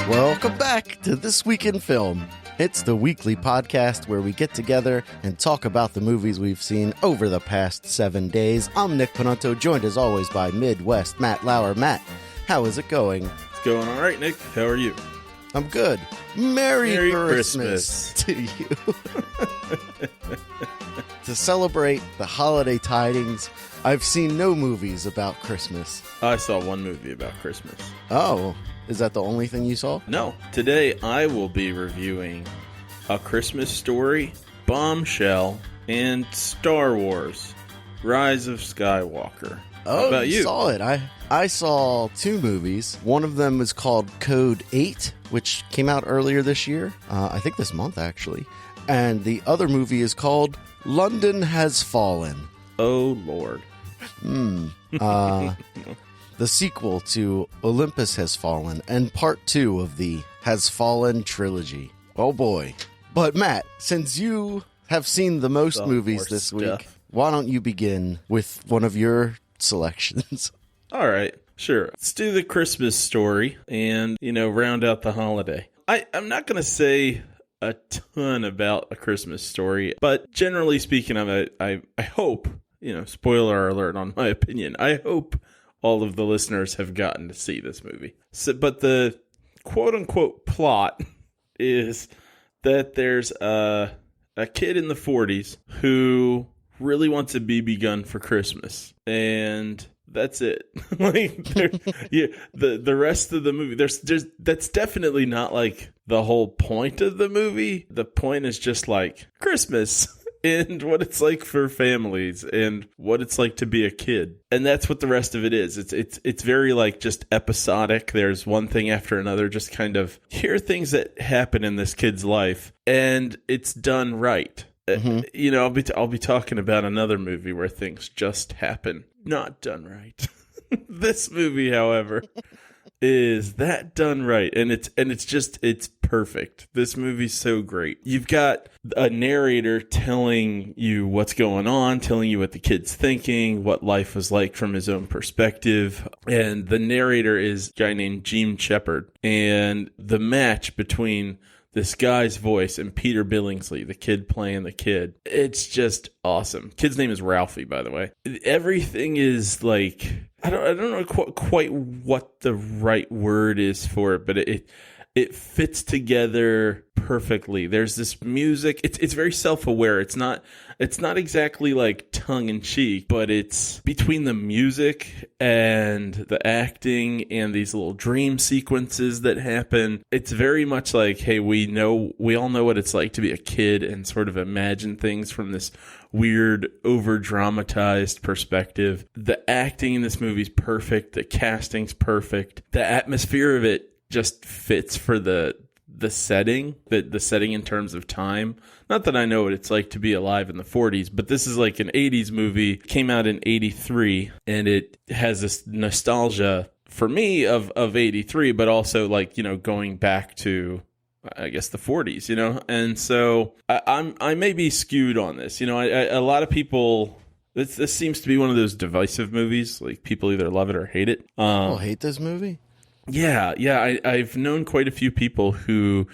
Welcome back to This Week in Film. It's the weekly podcast where we get together and talk about the movies we've seen over the past 7 days. I'm Nick Panunto, joined as always by Midwest Matt Lauer. Matt, how is it going? It's going all right, Nick. How are you? I'm good. Merry Christmas to you. To celebrate the holiday tidings, I've seen no movies about Christmas. I saw one movie about Christmas. Oh, is that the only thing you saw? No. Today I will be reviewing A Christmas Story, Bombshell, and Star Wars, Rise of Skywalker. Oh, how about you? Saw it. I saw two movies. One of them is called Code 8, which came out earlier this year. I think this month, actually. And the other movie is called London Has Fallen. Oh, Lord. The sequel to Olympus Has Fallen and part 2 of the Has Fallen trilogy. Oh, boy. But, Matt, since you have seen the most movies this week, why don't you begin with one of your selections? All right, sure. Let's do The Christmas Story and, round out the holiday. I'm not going to say a ton about A Christmas Story, but generally speaking, I hope, spoiler alert on my opinion, I hope all of the listeners have gotten to see this movie. But the quote-unquote plot is that there's a kid in the 40s who really wants a BB gun for Christmas, and that's it. The rest of the movie, there's that's definitely not like the whole point of the movie. The point is just like Christmas and what it's like for families and what it's like to be a kid. And that's what the rest of it is. It's very like just episodic. There's one thing after another, just kind of here are things that happen in this kid's life, and it's done right. Mm-hmm. I'll be talking about another movie where things just happen, not done right. This movie, however, is that done right, and it's perfect. This movie's so great. You've got a narrator telling you what's going on, telling you what the kid's thinking, what life was like from his own perspective, and the narrator is a guy named Gene Shepard, and the match between this guy's voice and Peter Billingsley, the kid playing the kid, it's just awesome. Kid's name is Ralphie, by the way. Everything is like, I don't know quite what the right word is for it, but it fits together perfectly. There's this music. It's very self-aware. It's not exactly like tongue-in-cheek, but it's between the music and the acting and these little dream sequences that happen. It's very much like, hey, we all know what it's like to be a kid and sort of imagine things from this weird, over-dramatized perspective. The acting in this movie's perfect. The casting's perfect. The atmosphere of it just fits for the setting, the setting in terms of time. Not that I know what it's like to be alive in the 40s, but this is like an 80s movie, came out in 83, and it has this nostalgia for me of 83, but also like, going back to, I guess, the 40s, and so I may be skewed on this. A lot of people, this seems to be one of those divisive movies, like people either love it or hate it. People hate this movie? Yeah. I've known quite a few people who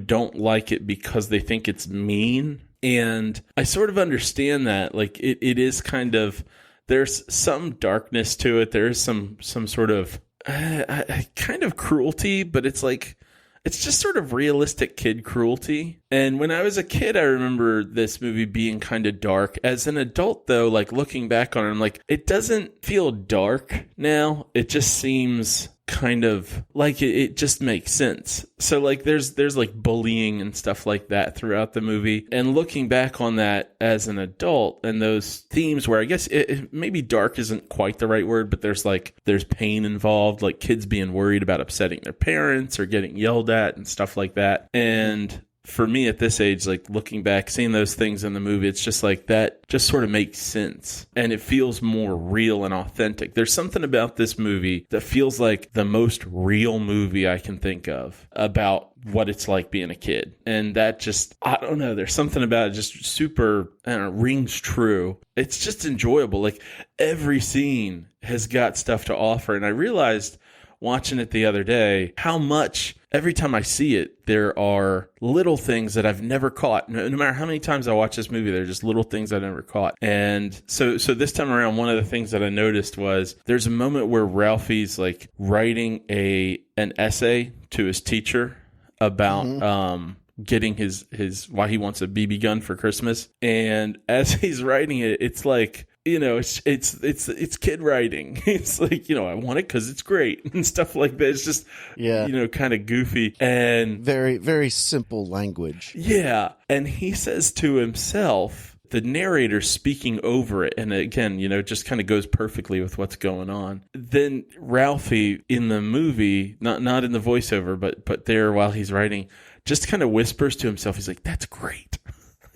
don't like it because they think it's mean. And I sort of understand that. Like, it is kind of, there's some darkness to it. There's some sort of kind of cruelty, but it's like, it's just sort of realistic kid cruelty. And when I was a kid, I remember this movie being kind of dark. As an adult, though, like looking back on it, I'm like, it doesn't feel dark now. It just seems kind of like it just makes sense. So like there's like bullying and stuff like that throughout the movie. And looking back on that as an adult and those themes where I guess maybe dark isn't quite the right word, but there's pain involved, like kids being worried about upsetting their parents or getting yelled at and stuff like that. And for me at this age, like looking back, seeing those things in the movie, it's just like that just sort of makes sense. And it feels more real and authentic. There's something about this movie that feels like the most real movie I can think of about what it's like being a kid. And that just, I don't know, there's something about it just super, rings true. It's just enjoyable. Like every scene has got stuff to offer. And I realized watching it the other day, how much every time I see it, there are little things that I've never caught. No matter how many times I watch this movie, there are just little things I never caught. And so this time around, one of the things that I noticed was there's a moment where Ralphie's like writing an essay to his teacher about getting his why he wants a BB gun for Christmas. And as he's writing it, it's like, you know, it's kid writing. It's like, you know, I want it because it's great and stuff like that. It's just, you know, kind of goofy and very, very simple language. Yeah. And he says to himself, the narrator speaking over it, and again, you know, it just kind of goes perfectly with what's going on. Then Ralphie in the movie, not in the voiceover, but there while he's writing, just kind of whispers to himself. He's like, "That's great,"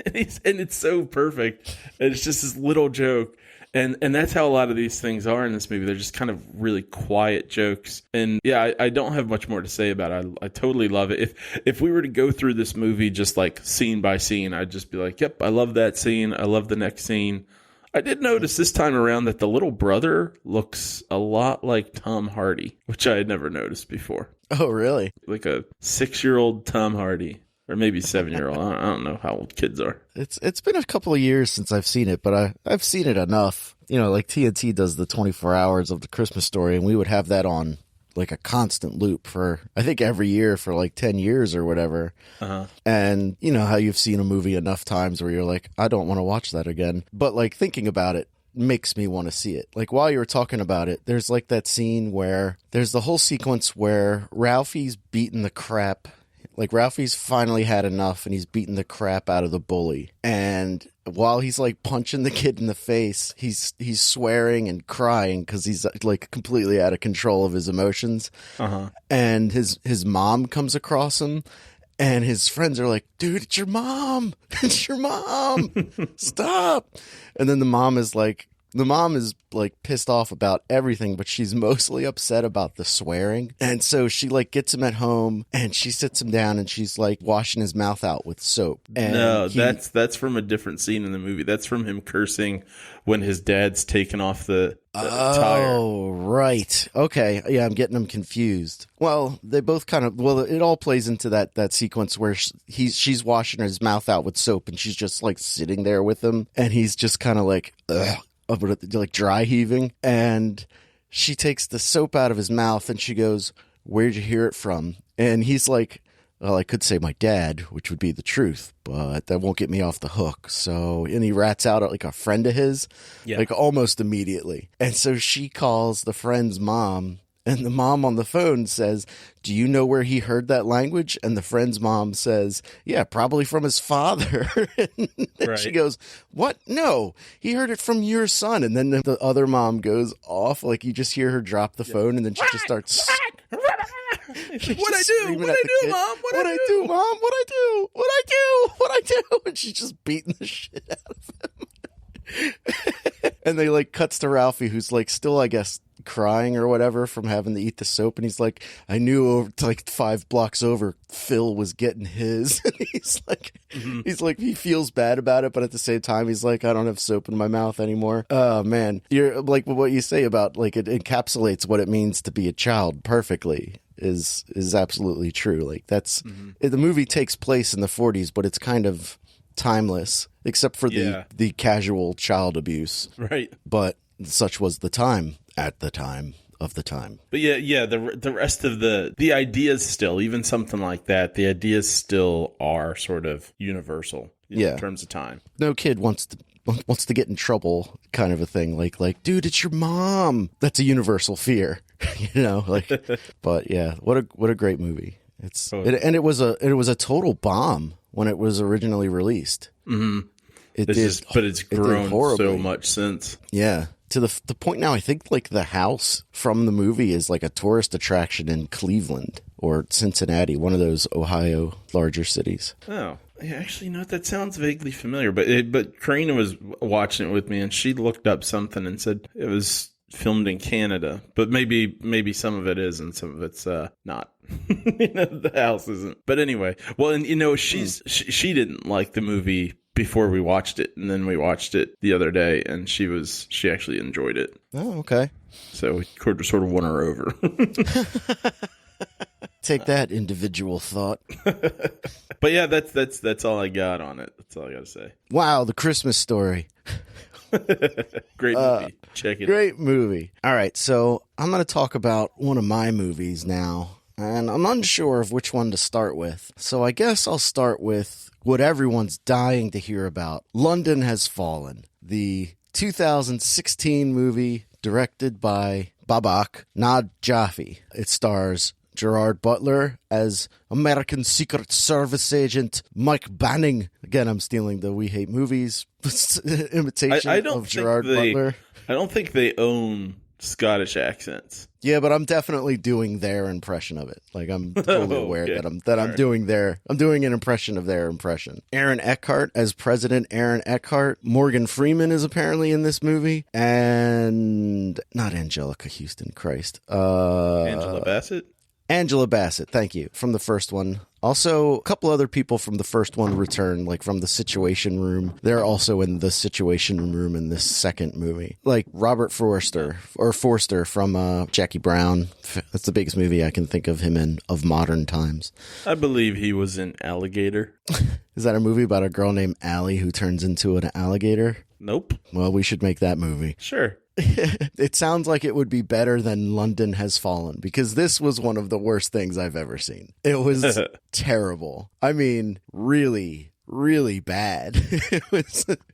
and it's so perfect. And it's just this little joke. And that's how a lot of these things are in this movie. They're just kind of really quiet jokes. And yeah, I don't have much more to say about it. I totally love it. If we were to go through this movie just like scene by scene, I'd just be like, yep, I love that scene. I love the next scene. I did notice this time around that the little brother looks a lot like Tom Hardy, which I had never noticed before. Oh, really? Like a 6-year-old Tom Hardy. Or maybe 7-year-old. I don't know how old kids are. It's been a couple of years since I've seen it, but I've seen it enough. You know, like TNT does the 24 hours of the Christmas Story, and we would have that on like a constant loop for, I think, every year for like 10 years or whatever. Uh-huh. And you know how you've seen a movie enough times where you're like, I don't want to watch that again. But like thinking about it makes me want to see it. Like while you were talking about it, there's like that scene where there's the whole sequence where Ralphie's beating the crap. Like, Ralphie's finally had enough, and he's beating the crap out of the bully. And while he's, like, punching the kid in the face, he's swearing and crying because he's, like, completely out of control of his emotions. Uh-huh. And his mom comes across him, and his friends are like, dude, it's your mom! It's your mom! Stop! And then the mom is pissed off about everything, but she's mostly upset about the swearing. And so she like gets him at home and she sits him down and she's like washing his mouth out with soap. And no, that's from a different scene in the movie. That's from him cursing when his dad's taking off the tire. Oh, right. Okay. Yeah, I'm getting them confused. Well, they both kind of, it all plays into that sequence where she's washing his mouth out with soap and she's just like sitting there with him and he's just kind of like, ugh. Like dry heaving, and she takes the soap out of his mouth and she goes, where'd you hear it from? And he's like, well, I could say my dad, which would be the truth, but that won't get me off the hook. So, and he rats out like a friend of his, like almost immediately. And so she calls the friend's mom, and the mom on the phone says, do you know where he heard that language? And the friend's mom says, yeah, probably from his father. And right. She goes, what? No, he heard it from your son. And then the other mom goes off. Like you just hear her drop the phone and then she just starts. What I do? What I do, Mom? What I do, Mom? What I do? What I do? What I do? And she's just beating the shit out of him. And they like cuts to Ralphie, who's like still, I guess, crying or whatever from having to eat the soap, and he's like, I knew over like 5 blocks over Phil was getting his. And he's like he feels bad about it, but at the same time he's like, I don't have soap in my mouth anymore. Oh man, you're like, what you say about like it encapsulates what it means to be a child perfectly is absolutely true. Like that's the movie takes place in the 40s, but it's kind of timeless except for the casual child abuse, right? But such was the time at the time of the time. But the rest of the ideas still, even something like that, the ideas still are sort of universal in terms of time. No kid wants to get in trouble kind of a thing. Like, dude, it's your mom. That's a universal fear, you know, like, but yeah, what a great movie. It was a total bomb when it was originally released. Mm-hmm. But it's grown so much since. Yeah. To the point now, I think like the house from the movie is like a tourist attraction in Cleveland or Cincinnati, one of those Ohio larger cities. Oh, yeah, actually, no, that sounds vaguely familiar. But Karina was watching it with me, and she looked up something and said it was filmed in Canada. But maybe some of it is, and some of it's not. The house isn't. But anyway, well, and she didn't like the movie before we watched it, and then we watched it the other day, and she actually enjoyed it. Oh, okay. So we sort of won her over. Take that, individual thought. But yeah, that's all I got on it. That's all I got to say. Wow, The Christmas Story. Great movie. Check it out. Great movie. All right, so I'm going to talk about one of my movies now, and I'm unsure of which one to start with. So I guess I'll start with what everyone's dying to hear about. London Has Fallen, the 2016 movie directed by Babak Najafi. It stars Gerard Butler as American Secret Service agent Mike Banning. Again, I'm stealing the We Hate Movies imitation of Gerard Butler. I don't think they own Scottish accents. Yeah, but I'm definitely doing their impression of it. Like, I'm totally aware that I'm doing an impression of their impression. Aaron Eckhart as President Aaron Eckhart. Morgan Freeman is apparently in this movie, and not Angelica Houston. Christ, Angela Bassett. Angela Bassett, thank you, from the first one. Also, a couple other people from the first one return, like from the Situation Room. They're also in the Situation Room in this second movie. Like Robert Forster from Jackie Brown. That's the biggest movie I can think of him in of modern times. I believe he was in Alligator. Is that a movie about a girl named Allie who turns into an alligator? Nope. Well, we should make that movie. Sure. It sounds like it would be better than London Has Fallen, because this was one of the worst things I've ever seen. It was terrible. I mean, really, really bad.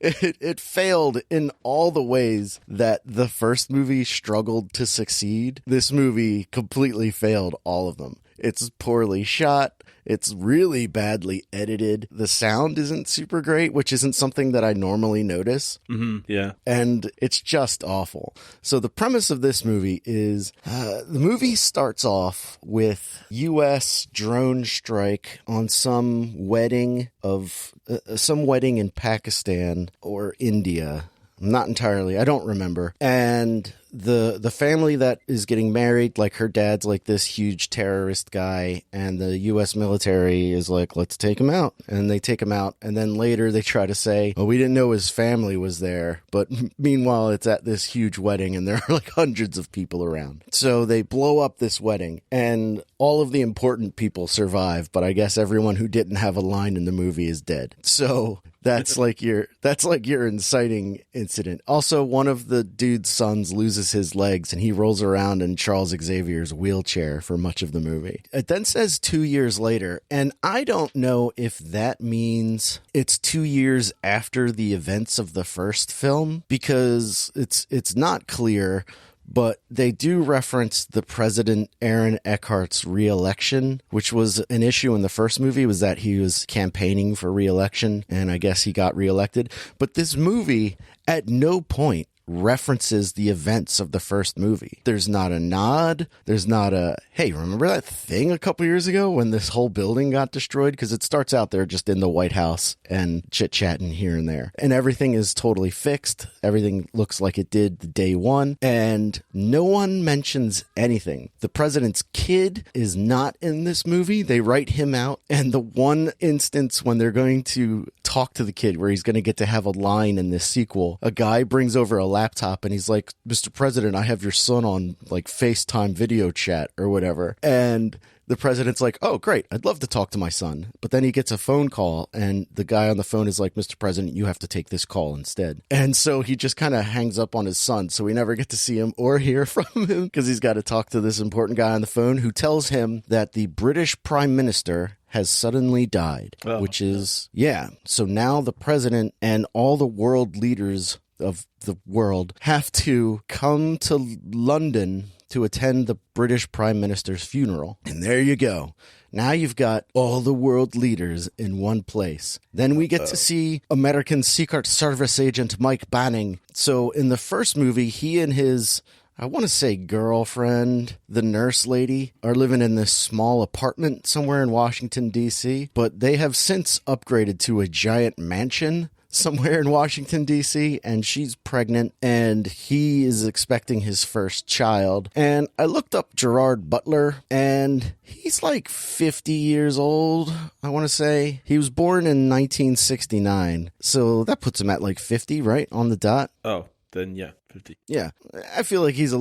It failed in all the ways that the first movie struggled to succeed. This movie completely failed all of them. It's poorly shot. It's really badly edited. The sound isn't super great, which isn't something that I normally notice. Mm-hmm, yeah. And it's just awful. So the premise of this movie is the movie starts off with U.S. drone strike on some wedding in Pakistan or India. Not entirely. I don't remember. And the family that is getting married, like her dad's like this huge terrorist guy, and the U.S. military is like, let's take him out. And they take him out. And then later they try to say, well, we didn't know his family was there. But meanwhile, it's at this huge wedding and there are like hundreds of people around. So they blow up this wedding and all of the important people survive. But I guess everyone who didn't have a line in the movie is dead. So that's like your inciting incident. Also, one of the dude's sons loses his legs and he rolls around in Charles Xavier's wheelchair for much of the movie. It then says 2 years later, and I don't know if that means it's 2 years after the events of the first film, because it's not clear. But they do reference the President Aaron Eckhart's re-election, which was an issue in the first movie, was that he was campaigning for re-election, and I guess he got re-elected. But this movie, at no point, references the events of the first movie. There's not a nod. There's not a, hey, remember that thing a couple years ago when this whole building got destroyed? Because it starts out there just in the White House and chit-chatting here and there. And everything is totally fixed. Everything looks like it did the day one. And no one mentions anything. The president's kid is not in this movie. They write him out. And the one instance when they're going to talk to the kid where he's going to get to have a line in this sequel, a guy brings over a laptop and he's like, Mr. President, I have your son on like FaceTime video chat or whatever. And the president's like, oh, great, I'd love to talk to my son. But then he gets a phone call and the guy on the phone is like, Mr. President, you have to take this call instead. And so he just kind of hangs up on his son. So we never get to see him or hear from him because he's got to talk to this important guy on the phone who tells him that the British Prime Minister has suddenly died, which is, yeah. So now the president and all the world leaders of the world have to come to London to attend the British Prime Minister's funeral. And there you go. Now you've got all the world leaders in one place. Then we get to see American Secret Service agent Mike Banning. So in the first movie, he and his, I want to say girlfriend, the nurse lady, are living in this small apartment somewhere in Washington, D.C., but they have since upgraded to a giant mansion. somewhere in Washington, D.C., and she's pregnant, and he is expecting his first child. And I looked up Gerard Butler, and he's like 50 years old, I want to say. He was born in 1969, so that puts him at like 50, right, on the dot? Oh, then yeah. 50. Yeah, I feel like he looks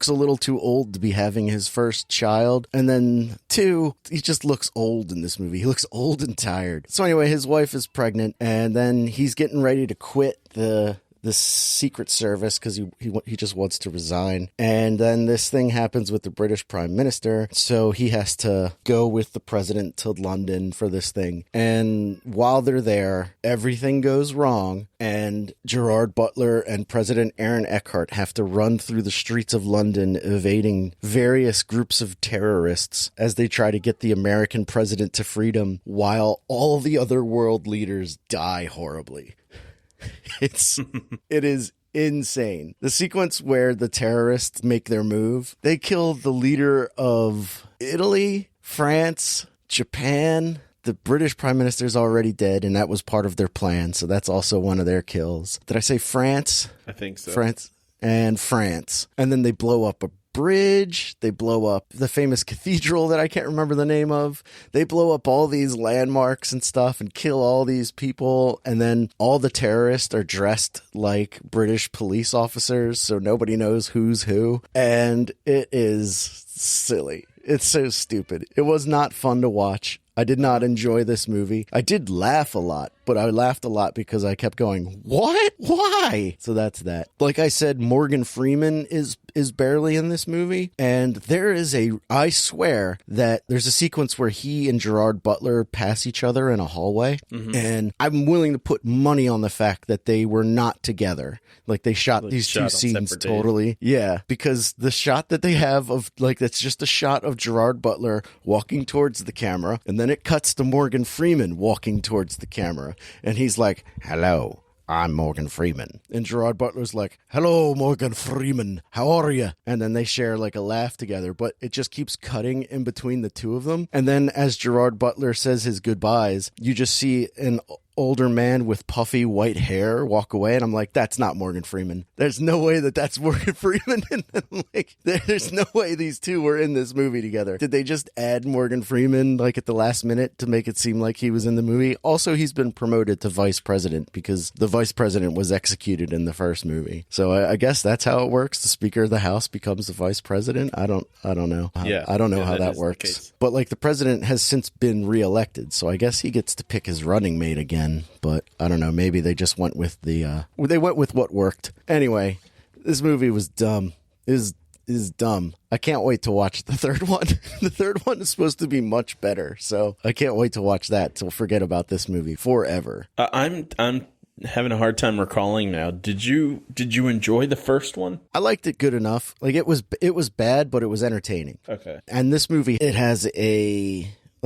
a little too old to be having his first child, and then two, he just looks old in this movie. He looks old and tired. So anyway, his wife is pregnant, and then he's getting ready to quit the Secret Service because he just wants to resign. And then this thing happens with the British Prime Minister, so he has to go with the president to London for this thing. And while they're there, everything goes wrong, and Gerard Butler and President Aaron Eckhart have to run through the streets of London evading various groups of terrorists as they try to get the American president to freedom while all the other world leaders die horribly. It is insane. The sequence where the terrorists make their move, they kill the leader of Italy, France, Japan. The British Prime Minister is already dead, and that was part of their plan, so that's also one of their kills. Did I say France? I think so. France. And then they blow up a bridge. They blow up the famous cathedral that I can't remember the name of. They blow up all these landmarks and stuff and kill all these people. And then all the terrorists are dressed like British police officers, so nobody knows who's who. And it is silly. It's so stupid. It was not fun to watch. I did not enjoy this movie. I did laugh a lot, but I laughed a lot because I kept going, what? Why? So that's that. Like I said, Morgan Freeman is barely in this movie. And I swear that there's a sequence where he and Gerard Butler pass each other in a hallway. Mm-hmm. And I'm willing to put money on the fact that they were not together. Like they shot these two scenes totally. Days. Yeah. Because the shot that they have of that's just a shot of Gerard Butler walking towards the camera. And then it cuts to Morgan Freeman walking towards the camera. And he's like, hello, I'm Morgan Freeman. And Gerard Butler's like, hello, Morgan Freeman, how are you? And then they share like a laugh together, but it just keeps cutting in between the two of them. And then as Gerard Butler says his goodbyes, you just see an older man with puffy white hair walk away, and I'm like, that's not Morgan Freeman. There's no way that's Morgan Freeman. Like, there's no way these two were in this movie together. Did they just add Morgan Freeman like at the last minute to make it seem like he was in the movie? Also, he's been promoted to vice president because the vice president was executed in the first movie. So I guess that's how it works. The Speaker of the House becomes the vice president. I don't know. Yeah, I don't know how that works. But like the president has since been reelected, so I guess he gets to pick his running mate again. But I don't know. Maybe they just went with they went with what worked. Anyway, this movie was dumb. Is dumb. I can't wait to watch the third one. The third one is supposed to be much better, so I can't wait to watch that. To forget about this movie forever. I'm having a hard time recalling now. Did you enjoy the first one? I liked it good enough. Like it was bad, but it was entertaining. Okay. And this movie, it has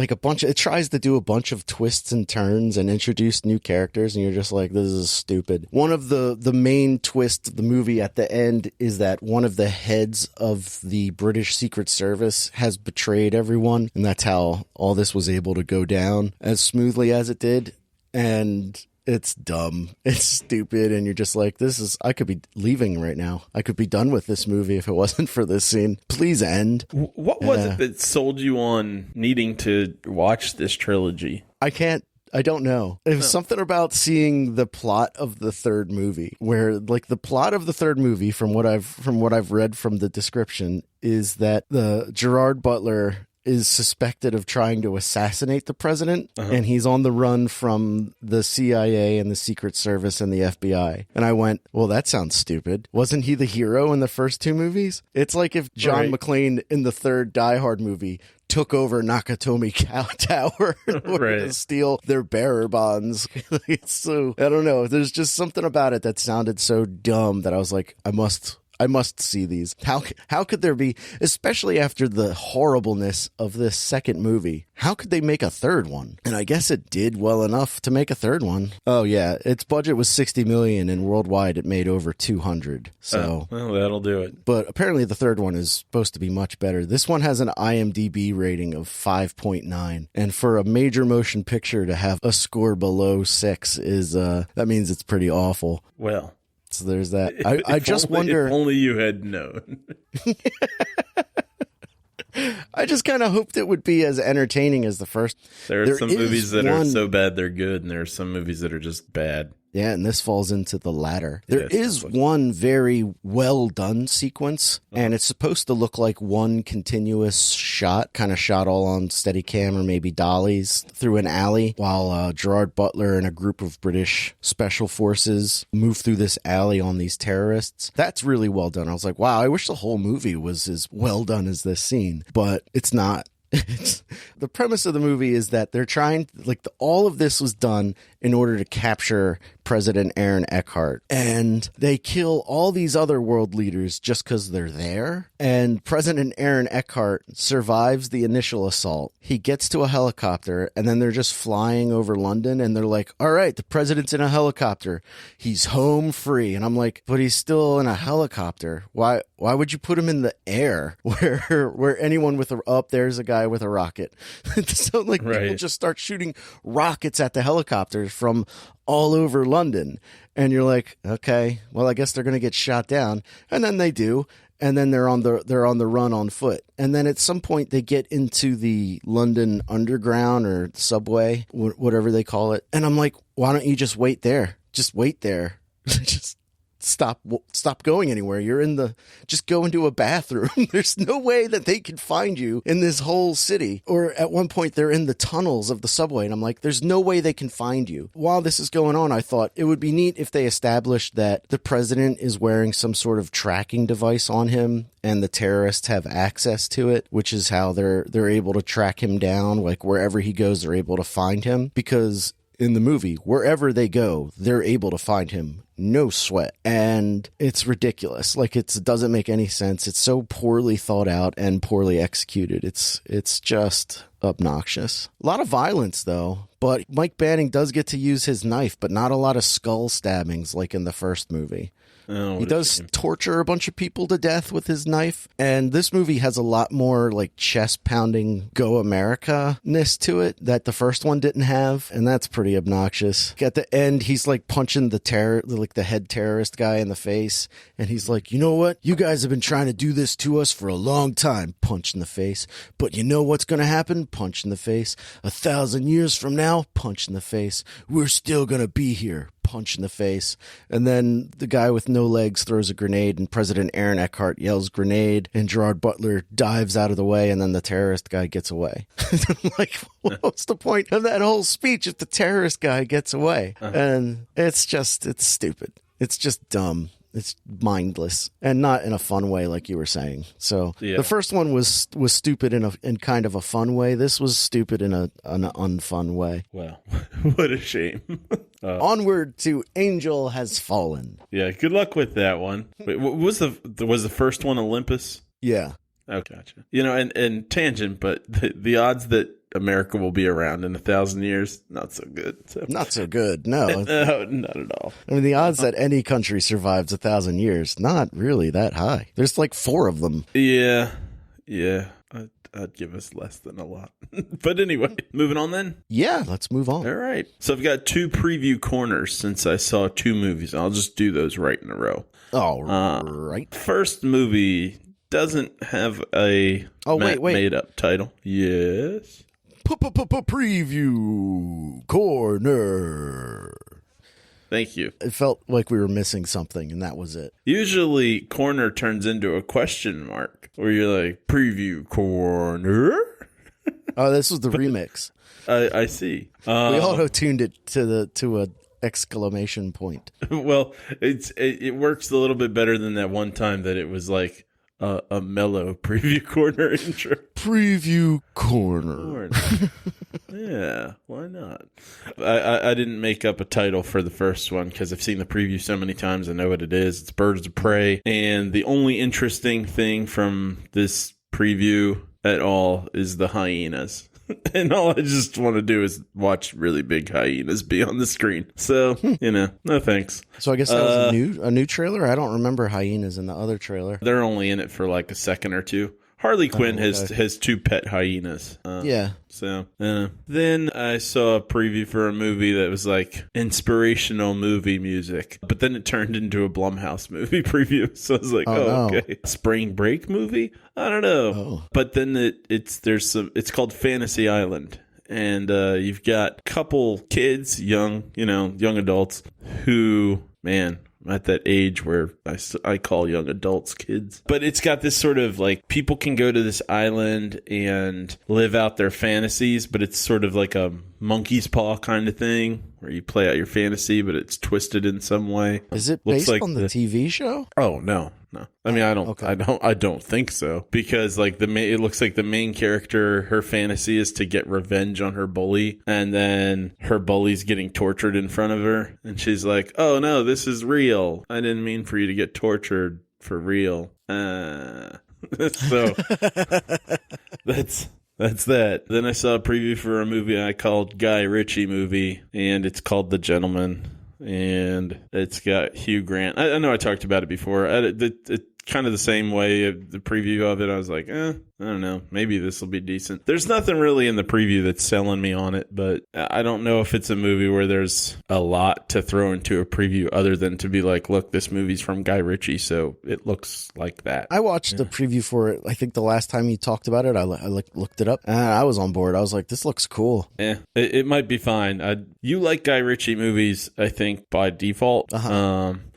it tries to do a bunch of twists and turns and introduce new characters, and you're just like, this is stupid. One of the main twists of the movie at the end is that one of the heads of the British Secret Service has betrayed everyone, and that's how all this was able to go down as smoothly as it did. And it's dumb. It's stupid. And you're just like, I could be leaving right now. I could be done with this movie if it wasn't for this scene. Please end. What was it that sold you on needing to watch this trilogy? I don't know. It was something about seeing the plot of the third movie, where like the plot of the third movie, from what I've read from the description, is that the Gerard Butler is suspected of trying to assassinate the president, and he's on the run from the CIA and the Secret Service and the FBI. And I went, well, that sounds stupid. Wasn't he the hero in the first two movies? It's like if John McClane in the third Die Hard movie took over Nakatomi Tower to steal their bearer bonds. So I don't know. There's just something about it that sounded so dumb that I was like, I must I must see these. How could there be, especially after the horribleness of this second movie, how could they make a third one? And I guess it did well enough to make a third one. Oh yeah, its budget was $60 million, and worldwide it made over 200. So well, that'll do it. But apparently the third one is supposed to be much better. This one has an IMDb rating of 5.9, and for a major motion picture to have a score below 6 is that means it's pretty awful. Well, so there's that. I just wonder. If only you had known. I just kind of hoped it would be as entertaining as the first. There are some movies that are so bad they're good, and there are some movies that are just bad. Yeah, and this falls into the latter. There is one very well done sequence, and it's supposed to look like one continuous shot, kind of shot all on Steadicam or maybe dollies through an alley, while Gerard Butler and a group of British special forces move through this alley on these terrorists. That's really well done. I was like, wow, I wish the whole movie was as well done as this scene, but it's not. The premise of the movie is that they're trying, all of this was done in order to capture President Aaron Eckhart, and they kill all these other world leaders just because they're there. And President Aaron Eckhart survives the initial assault. He gets to a helicopter, and then they're just flying over London, and they're like, all right, the president's in a helicopter, he's home free. And I'm like, but he's still in a helicopter. Why would you put him in the air where anyone with there's a guy with a rocket? So people just start shooting rockets at the helicopters from all over London, and you're like, okay, well, I guess they're going to get shot down, and then they do, and then they're on the run on foot, and then at some point they get into the London Underground or subway, whatever they call it, and I'm like, why don't you just wait there? Just wait there. Just stop going anywhere. Just go into a bathroom. There's no way that they could find you in this whole city. Or at one point they're in the tunnels of the subway, and I'm like, there's no way they can find you. While this is going on, I thought it would be neat if they established that the president is wearing some sort of tracking device on him, and the terrorists have access to it, which is how they're able to track him down. Like wherever he goes, they're able to find him, because in the movie, wherever they go, they're able to find him. No sweat. And it's ridiculous. It doesn't make any sense. It's so poorly thought out and poorly executed. It's just obnoxious. A lot of violence, though. But Mike Banning does get to use his knife, but not a lot of skull stabbings like in the first movie. Oh, he does torture a bunch of people to death with his knife, and this movie has a lot more chest pounding Go America-ness to it that the first one didn't have, and that's pretty obnoxious. At the end, he's punching the head terrorist guy in the face, and he's like, you know what? You guys have been trying to do this to us for a long time. Punch in the face. But you know what's going to happen? Punch in the face. 1,000 years from now, punch in the face. We're still going to be here. Punch in the face. And then the guy with no legs throws a grenade, and President Aaron Eckhart yells grenade, and Gerard Butler dives out of the way, and then the terrorist guy gets away. I'm like, what's the point of that whole speech if the terrorist guy gets away? And it's stupid. It's just dumb. It's mindless, and not in a fun way like you were saying. So The first one was stupid in kind of a fun way. This was stupid in an unfun way. Well, what a shame. Onward to Angel Has Fallen. Yeah, good luck with that one. Wait, was the first one Olympus? Yeah. Oh, gotcha. And tangent, but the odds that America will be around in 1,000 years, not so good. So. Not so good, no. No, not at all. I mean, the odds that any country survives 1,000 years, not really that high. There's 4 of them. Yeah. I'd give us less than a lot. But anyway, moving on then? Yeah, let's move on. All right. So I've got 2 preview corners since I saw 2 movies. I'll just do those right in a row. All right. First movie doesn't have a made-up title. Yes. Preview corner. Thank you. It felt like we were missing something, and that was it. Usually, corner turns into a question mark, where you're like, preview corner? Oh, this was the remix. I see. We auto-tuned it to a exclamation point. Well, it works a little bit better than that one time that it was like, a mellow preview corner intro. Preview corner. Yeah, why not? I didn't make up a title for the first one because I've seen the preview so many times. I know what it is. It's Birds of Prey. And the only interesting thing from this preview at all is the hyenas. And all I just want to do is watch really big hyenas be on the screen. So, no thanks. So I guess that was a new trailer? I don't remember hyenas in the other trailer. They're only in it for like a second or two. Harley Quinn has two pet hyenas. Yeah. So, then I saw a preview for a movie that was like inspirational movie music, but then it turned into a Blumhouse movie preview. So I was like, okay. Spring Break movie? I don't know. Oh. But then it's called Fantasy Island. And you've got a couple kids, young adults who, man, I'm at that age where I call young adults kids. But it's got this sort of like people can go to this island and live out their fantasies, but it's sort of like a monkey's paw kind of thing where you play out your fantasy, but it's twisted in some way. Is it based on the TV show? Oh, no. I mean, I don't think so, because like it looks like the main character, her fantasy is to get revenge on her bully, and then her bully's getting tortured in front of her, and she's like, "Oh no, this is real. I didn't mean for you to get tortured for real." So that's that. Then I saw a preview for a movie I called Guy Ritchie movie, and it's called The Gentleman. And it's got Hugh Grant. I know I talked about it before. It's kind of the same way, the preview of it. I was like, I don't know. Maybe this will be decent. There's nothing really in the preview that's selling me on it, but I don't know if it's a movie where there's a lot to throw into a preview other than to be like, look, this movie's from Guy Ritchie, so it looks like that. I watched the preview for it. I think the last time you talked about it, I looked it up, and I was on board. I was like, this looks cool. Yeah, it might be fine. You like Guy Ritchie movies, I think, by default.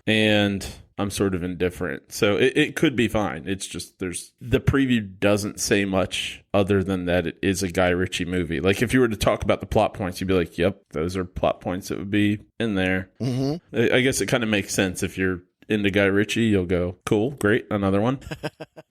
And I'm sort of indifferent. So it could be fine. It's just the preview doesn't say much other than that it is a Guy Ritchie movie. Like if you were to talk about the plot points, you'd be like, yep, those are plot points that would be in there. Mm-hmm. I guess it kind of makes sense. If you're into Guy Ritchie, you'll go, cool, great, another one.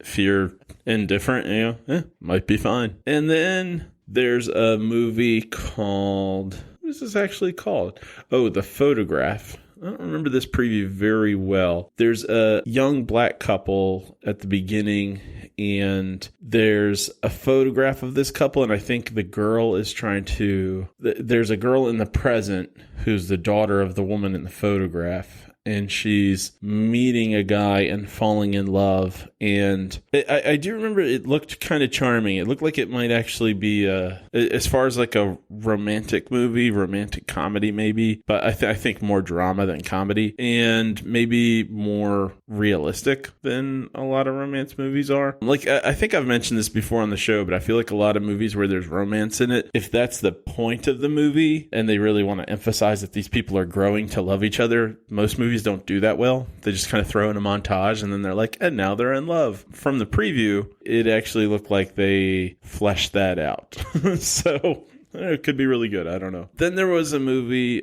If you're indifferent, might be fine. And then there's a movie called, what is this actually called? Oh, The Photograph. I don't remember this preview very well. There's a young black couple at the beginning, and there's a photograph of this couple, and I think the girl is there's a girl in the present who's the daughter of the woman in the photograph, and she's meeting a guy and falling in love. And I do remember it looked kind of charming. It looked like it might actually be, as far as like a romantic movie, romantic comedy maybe, but I think more drama than comedy, and maybe more realistic than a lot of romance movies are. Like, I think I've mentioned this before on the show, but I feel like a lot of movies where there's romance in it, if that's the point of the movie and they really want to emphasize that these people are growing to love each other, most movies don't do that well. They just kind of throw in a montage and then they're like, and now they're in love. From the preview, it actually looked like they fleshed that out. So it could be really good. I don't know. Then there was a movie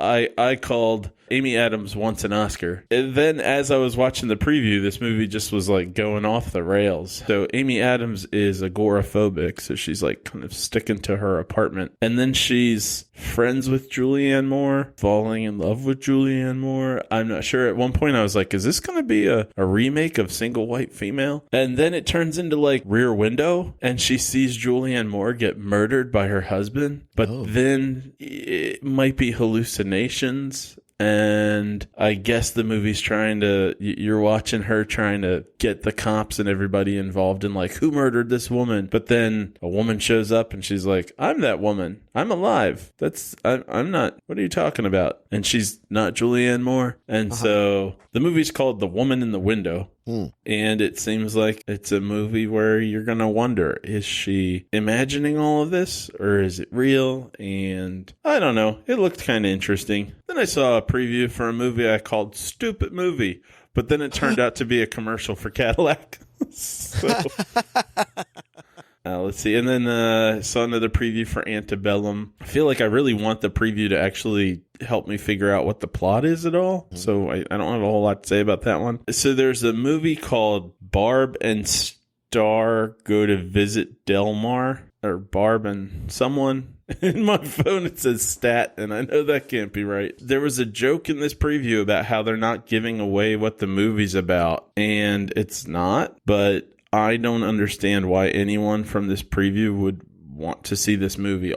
I called Amy Adams Wants an Oscar. And then as I was watching the preview, this movie just was like going off the rails. So Amy Adams is agoraphobic, so she's like kind of sticking to her apartment. And then she's friends with Julianne Moore, falling in love with Julianne Moore. I'm not sure. At one point I was like, is this going to be a remake of Single White Female? And then it turns into like Rear Window, and she sees Julianne Moore get murdered by her husband. But then it might be hallucinations. And I guess the movie's you're watching her trying to get the cops and everybody involved in like, who murdered this woman? But then a woman shows up and she's like, I'm that woman. I'm alive. I'm not. What are you talking about? And she's not Julianne Moore. And so the movie's called The Woman in the Window. And it seems like it's a movie where you're going to wonder, is she imagining all of this or is it real? And I don't know. It looked kind of interesting. Then I saw a preview for a movie I called Stupid Movie, but then it turned out to be a commercial for Cadillac. So Let's see. And then saw another preview for Antebellum. I feel like I really want the preview to actually help me figure out what the plot is at all. So I don't have a whole lot to say about that one. So there's a movie called Barb and Star Go to Visit Delmar, or Barb and someone. In my phone it says stat, and I know that can't be right. There was a joke in this preview about how they're not giving away what the movie's about, and it's not, but I don't understand why anyone from this preview would want to see this movie.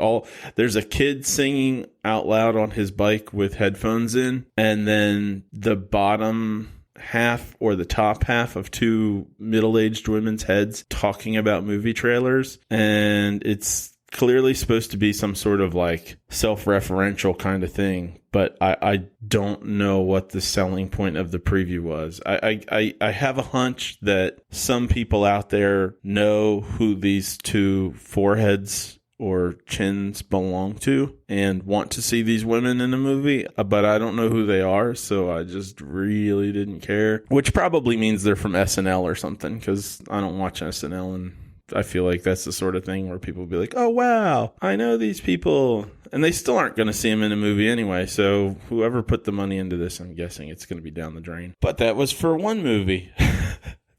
There's a kid singing out loud on his bike with headphones in, and then the bottom half or the top half of two middle-aged women's heads talking about movie trailers, and it's clearly supposed to be some sort of like self-referential kind of thing, but I don't know what the selling point of the preview was. I have a hunch that some people out there know who these two foreheads or chins belong to and want to see these women in a movie, but I don't know who they are, so I just really didn't care, which probably means they're from SNL or something, because I don't watch SNL, and I feel like that's the sort of thing where people will be like, oh, wow, I know these people. And they still aren't going to see them in a movie anyway. So whoever put the money into this, I'm guessing it's going to be down the drain. But that was for one movie.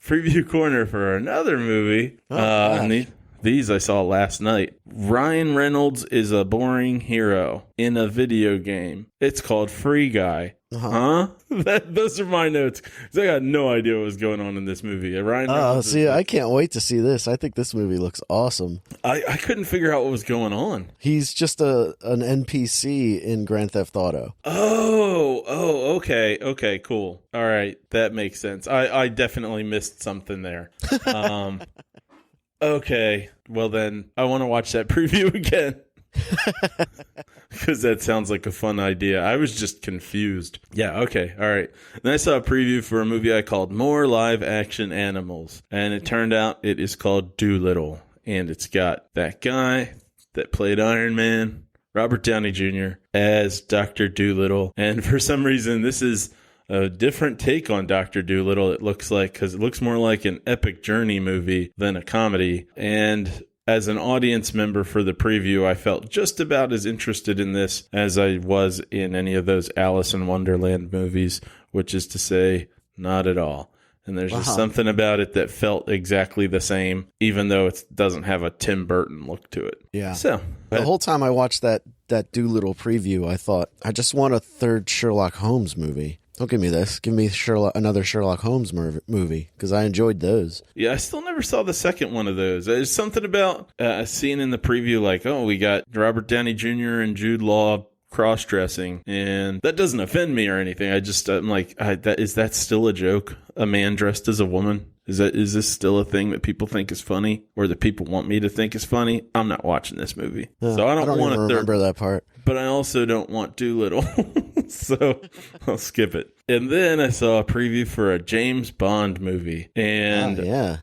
Preview corner for another movie. And these I saw last night. Ryan Reynolds is a boring hero in a video game. It's called Free Guy. Those are my notes. 'Cause I got no idea what was going on in this movie. I can't wait to see this. I think this movie looks awesome. I couldn't figure out what was going on. He's just an NPC in Grand Theft Auto. Okay, cool. All right, that makes sense. I definitely missed something there. Okay, well then, I want to watch that preview again. Because that sounds like a fun idea. I was just confused. Yeah, okay, all right. Then I saw a preview for a movie I called More Live Action Animals. And it turned out it is called Doolittle. And it's got that guy that played Iron Man, Robert Downey Jr., as Dr. Doolittle. And for some reason, this is a different take on Dr. Doolittle, it looks like, because it looks more like an epic journey movie than a comedy. And as an audience member for the preview, I felt just about as interested in this as I was in any of those Alice in Wonderland movies, which is to say, not at all. And there's just something about it that felt exactly the same, even though it doesn't have a Tim Burton look to it. Yeah. So the whole time I watched that Doolittle preview, I thought, I just want a third Sherlock Holmes movie. Don't give me this. Give me another Sherlock Holmes movie, because I enjoyed those. Yeah, I still never saw the second one of those. There's something about a scene in the preview like, oh, we got Robert Downey Jr. and Jude Law cross-dressing, and that doesn't offend me or anything. I'm like, is that still a joke? A man dressed as a woman? Is this still a thing that people think is funny, or that people want me to think is funny? I'm not watching this movie, so I don't want to remember that part. But I also don't want Doolittle, so I'll skip it. And then I saw a preview for a James Bond movie, and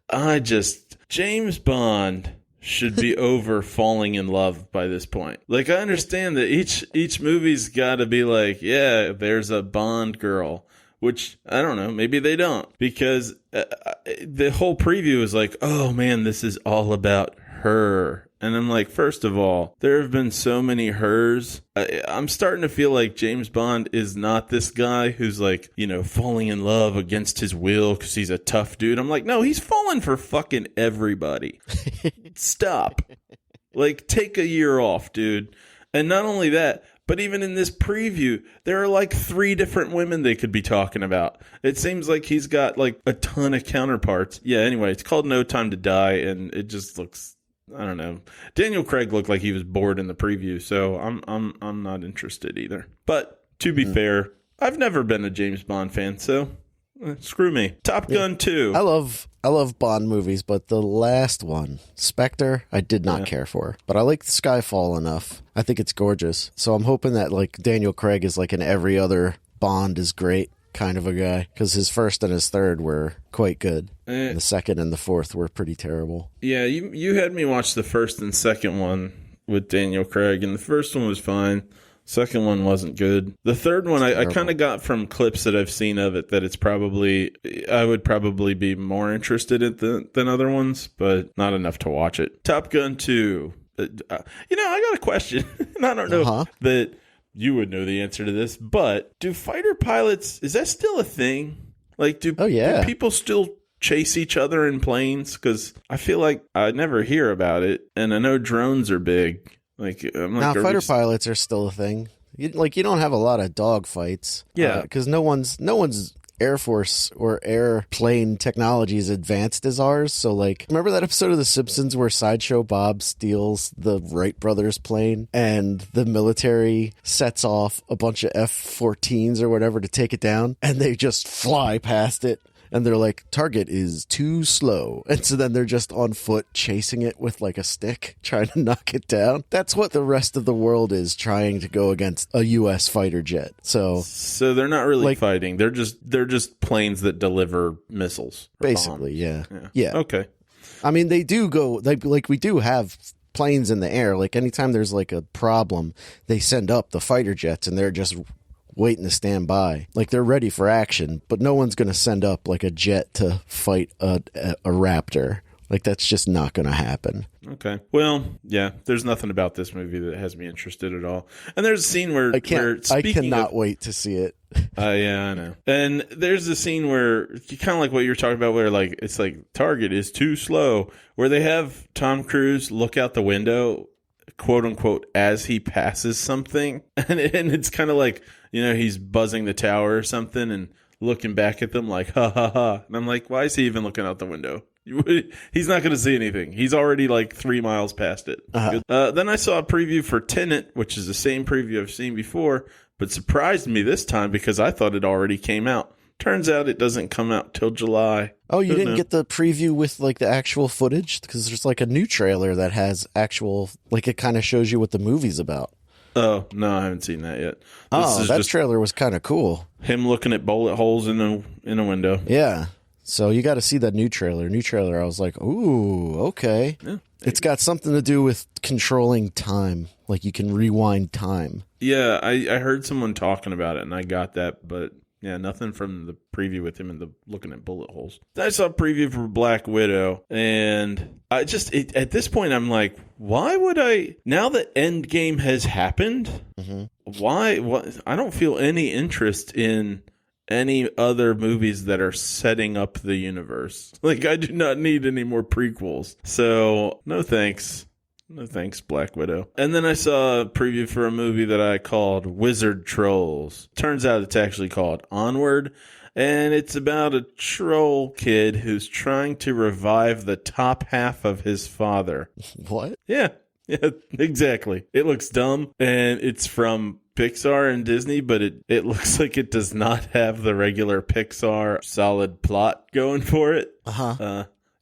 James Bond should be over falling in love by this point. Like, I understand that each movie's got to be like, yeah, there's a Bond girl, which I don't know, maybe they don't, because the whole preview is like, oh man, this is all about her. And I'm like, first of all, there have been so many hers. I'm starting to feel like James Bond is not this guy who's like, falling in love against his will because he's a tough dude. I'm like, no, he's falling for fucking everybody. Stop. Like, take a year off, dude. And not only that, but even in this preview, there are like 3 different women they could be talking about. It seems like he's got like a ton of counterparts. Yeah, anyway, it's called No Time to Die, and it just looks, I don't know. Daniel Craig looked like he was bored in the preview, so I'm not interested either. But to be fair, I've never been a James Bond fan, so screw me. Top Gun 2. I love Bond movies, but the last one, Spectre, I did not care for. But I like Skyfall enough. I think it's gorgeous. So I'm hoping that like Daniel Craig is like in every other Bond is great kind of a guy, because his first and his third were quite good. The second and the fourth were pretty terrible. Yeah, you had me watch the first and second one with Daniel Craig, and the first one was fine. Second one wasn't good. The third one, I kind of got from clips that I've seen of it that it's probably, I would probably be more interested in than other ones, but not enough to watch it. Top Gun 2. I got a question, and I don't know that you would know the answer to this, but do fighter pilots, is that still a thing? Like, do people still chase each other in planes? Because I feel like I never hear about it, and I know drones are big. Now, fighter pilots are still a thing. You don't have a lot of dog fights. Yeah. Because no one's Air Force or airplane technology is advanced as ours. So, remember that episode of The Simpsons where Sideshow Bob steals the Wright brothers plane and the military sets off a bunch of F-14s or whatever to take it down, and they just fly past it? And they're like, target is too slow. And so then they're just on foot chasing it with a stick, trying to knock it down. That's what the rest of the world is trying to go against a U.S. fighter jet. So they're not really fighting. They're just planes that deliver missiles. Basically, yeah. Okay. I mean, they do go, we do have planes in the air. Anytime there's a problem, they send up the fighter jets and they're just waiting to stand by. They're ready for action, but no one's going to send up a jet to fight a raptor. That's just not going to happen. Okay. Well, yeah, there's nothing about this movie that has me interested at all. And there's a scene where I cannot wait to see it. Yeah, I know. And there's a scene where, kind of like what you're talking about, where it's target is too slow, where they have Tom Cruise look out the window, quote unquote, as he passes something. And it's kind of he's buzzing the tower or something and looking back at them like, ha, ha, ha. And I'm like, why is he even looking out the window? He's not going to see anything. He's already 3 miles past it. Then I saw a preview for Tenet, which is the same preview I've seen before, but surprised me this time because I thought it already came out. Turns out it doesn't come out till July. Oh, you didn't get the preview with the actual footage? Because there's a new trailer that has actual, it kind of shows you what the movie's about. Oh, no, I haven't seen that yet. That trailer was kind of cool. Him looking at bullet holes in a window. Yeah. So you got to see that new trailer. I was like, ooh, okay. Yeah. It's got something to do with controlling time. You can rewind time. Yeah, I heard someone talking about it, and I got that, but yeah, nothing from the preview with him and the looking at bullet holes. Then I saw a preview for Black Widow, and I just, at this point, I'm like, why would I, now that Endgame has happened, why, I don't feel any interest in any other movies that are setting up the universe. I do not need any more prequels. So, no thanks. No thanks, Black Widow. And then I saw a preview for a movie that I called Wizard Trolls. Turns out it's actually called Onward. And it's about a troll kid who's trying to revive the top half of his father. What? Yeah, exactly. It looks dumb, and it's from Pixar and Disney, but it looks like it does not have the regular Pixar solid plot going for it.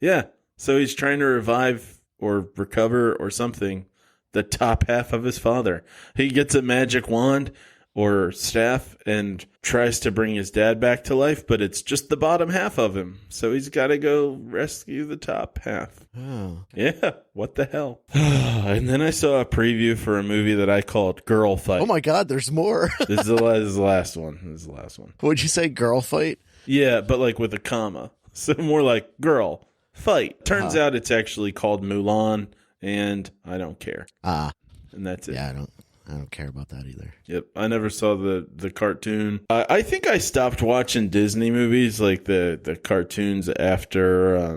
Yeah, so he's trying to revive or recover or something the top half of his father. He gets a magic wand or staff and tries to bring his dad back to life, but it's just the bottom half of him. So he's got to go rescue the top half. Oh. Yeah, what the hell? And then I saw a preview for a movie that I called Girl Fight. Oh my God, there's more. This is the last one. This is the last one. Would you say Girl Fight? Yeah, but with a comma. So more like Girl Fight. Turns out it's actually called Mulan, and I don't care. And that's it. Yeah, I don't care about that either. Yep, I never saw the cartoon. I think I stopped watching Disney movies, the cartoons after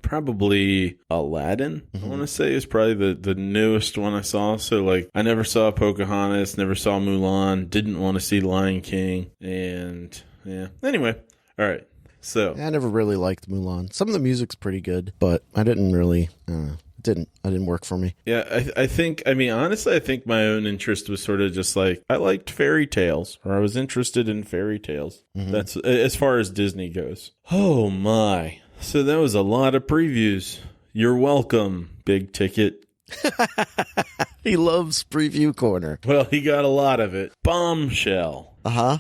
probably Aladdin. I want to say is probably the newest one I saw. So I never saw Pocahontas, never saw Mulan, didn't want to see Lion King, and yeah. Anyway, all right. So I never really liked Mulan. Some of the music's pretty good, but I didn't really. It didn't work for me. Yeah, I think, honestly, I think my own interest was sort of just I liked fairy tales, or I was interested in fairy tales. That's as far as Disney goes. Oh my. So that was a lot of previews. You're welcome, Big Ticket. He loves Preview Corner. Well, he got a lot of it. Bombshell.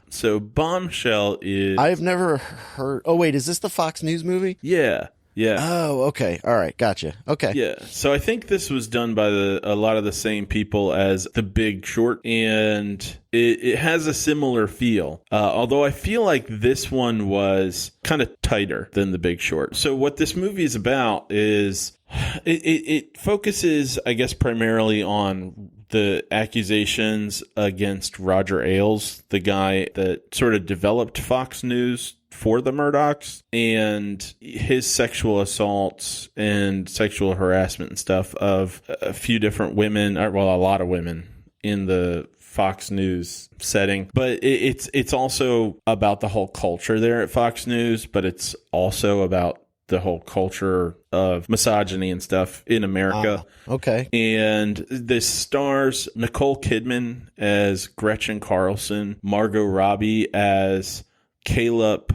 So Bombshell is... I've never heard... Oh, wait, is this the Fox News movie? Yeah. Yeah. Oh, okay. All right. Gotcha. Okay. Yeah. So I think this was done by a lot of the same people as The Big Short, and it has a similar feel. Although I feel like this one was kind of tighter than The Big Short. So what this movie is about is it focuses, I guess, primarily on the accusations against Roger Ailes, the guy that sort of developed Fox News for the Murdochs, and his sexual assaults and sexual harassment and stuff of a few different women, well, a lot of women in the Fox News setting. But it's also about the whole culture there at Fox News, but it's also about the whole culture of misogyny and stuff in America. Okay. And this stars Nicole Kidman as Gretchen Carlson, Margot Robbie as Kayla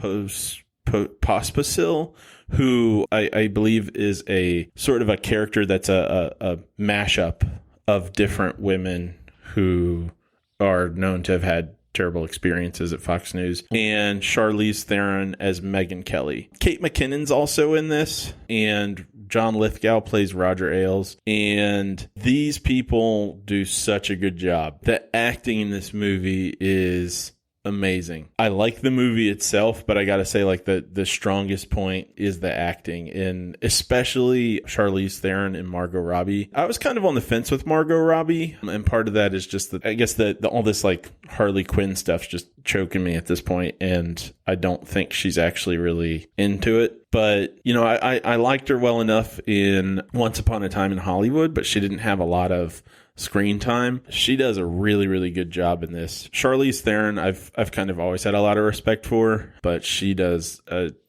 Pospisil, who I believe is a sort of a character that's a mashup of different women who are known to have had terrible experiences at Fox News, and Charlize Theron as Megyn Kelly. Kate McKinnon's also in this, and John Lithgow plays Roger Ailes, and these people do such a good job. The acting in this movie is amazing. I like the movie itself, but I gotta say, like, the strongest point is the acting, and especially Charlize Theron and Margot Robbie. I was kind of on the fence with Margot Robbie, and part of that is just that I guess that all this like Harley Quinn stuff's just choking me at this point, and I don't think she's actually really into it. But, you know, I liked her well enough in Once Upon a Time in Hollywood, but she didn't have a lot of screen time. She does a really, really good job in this. Charlize Theron, I've kind of always had a lot of respect for, but she does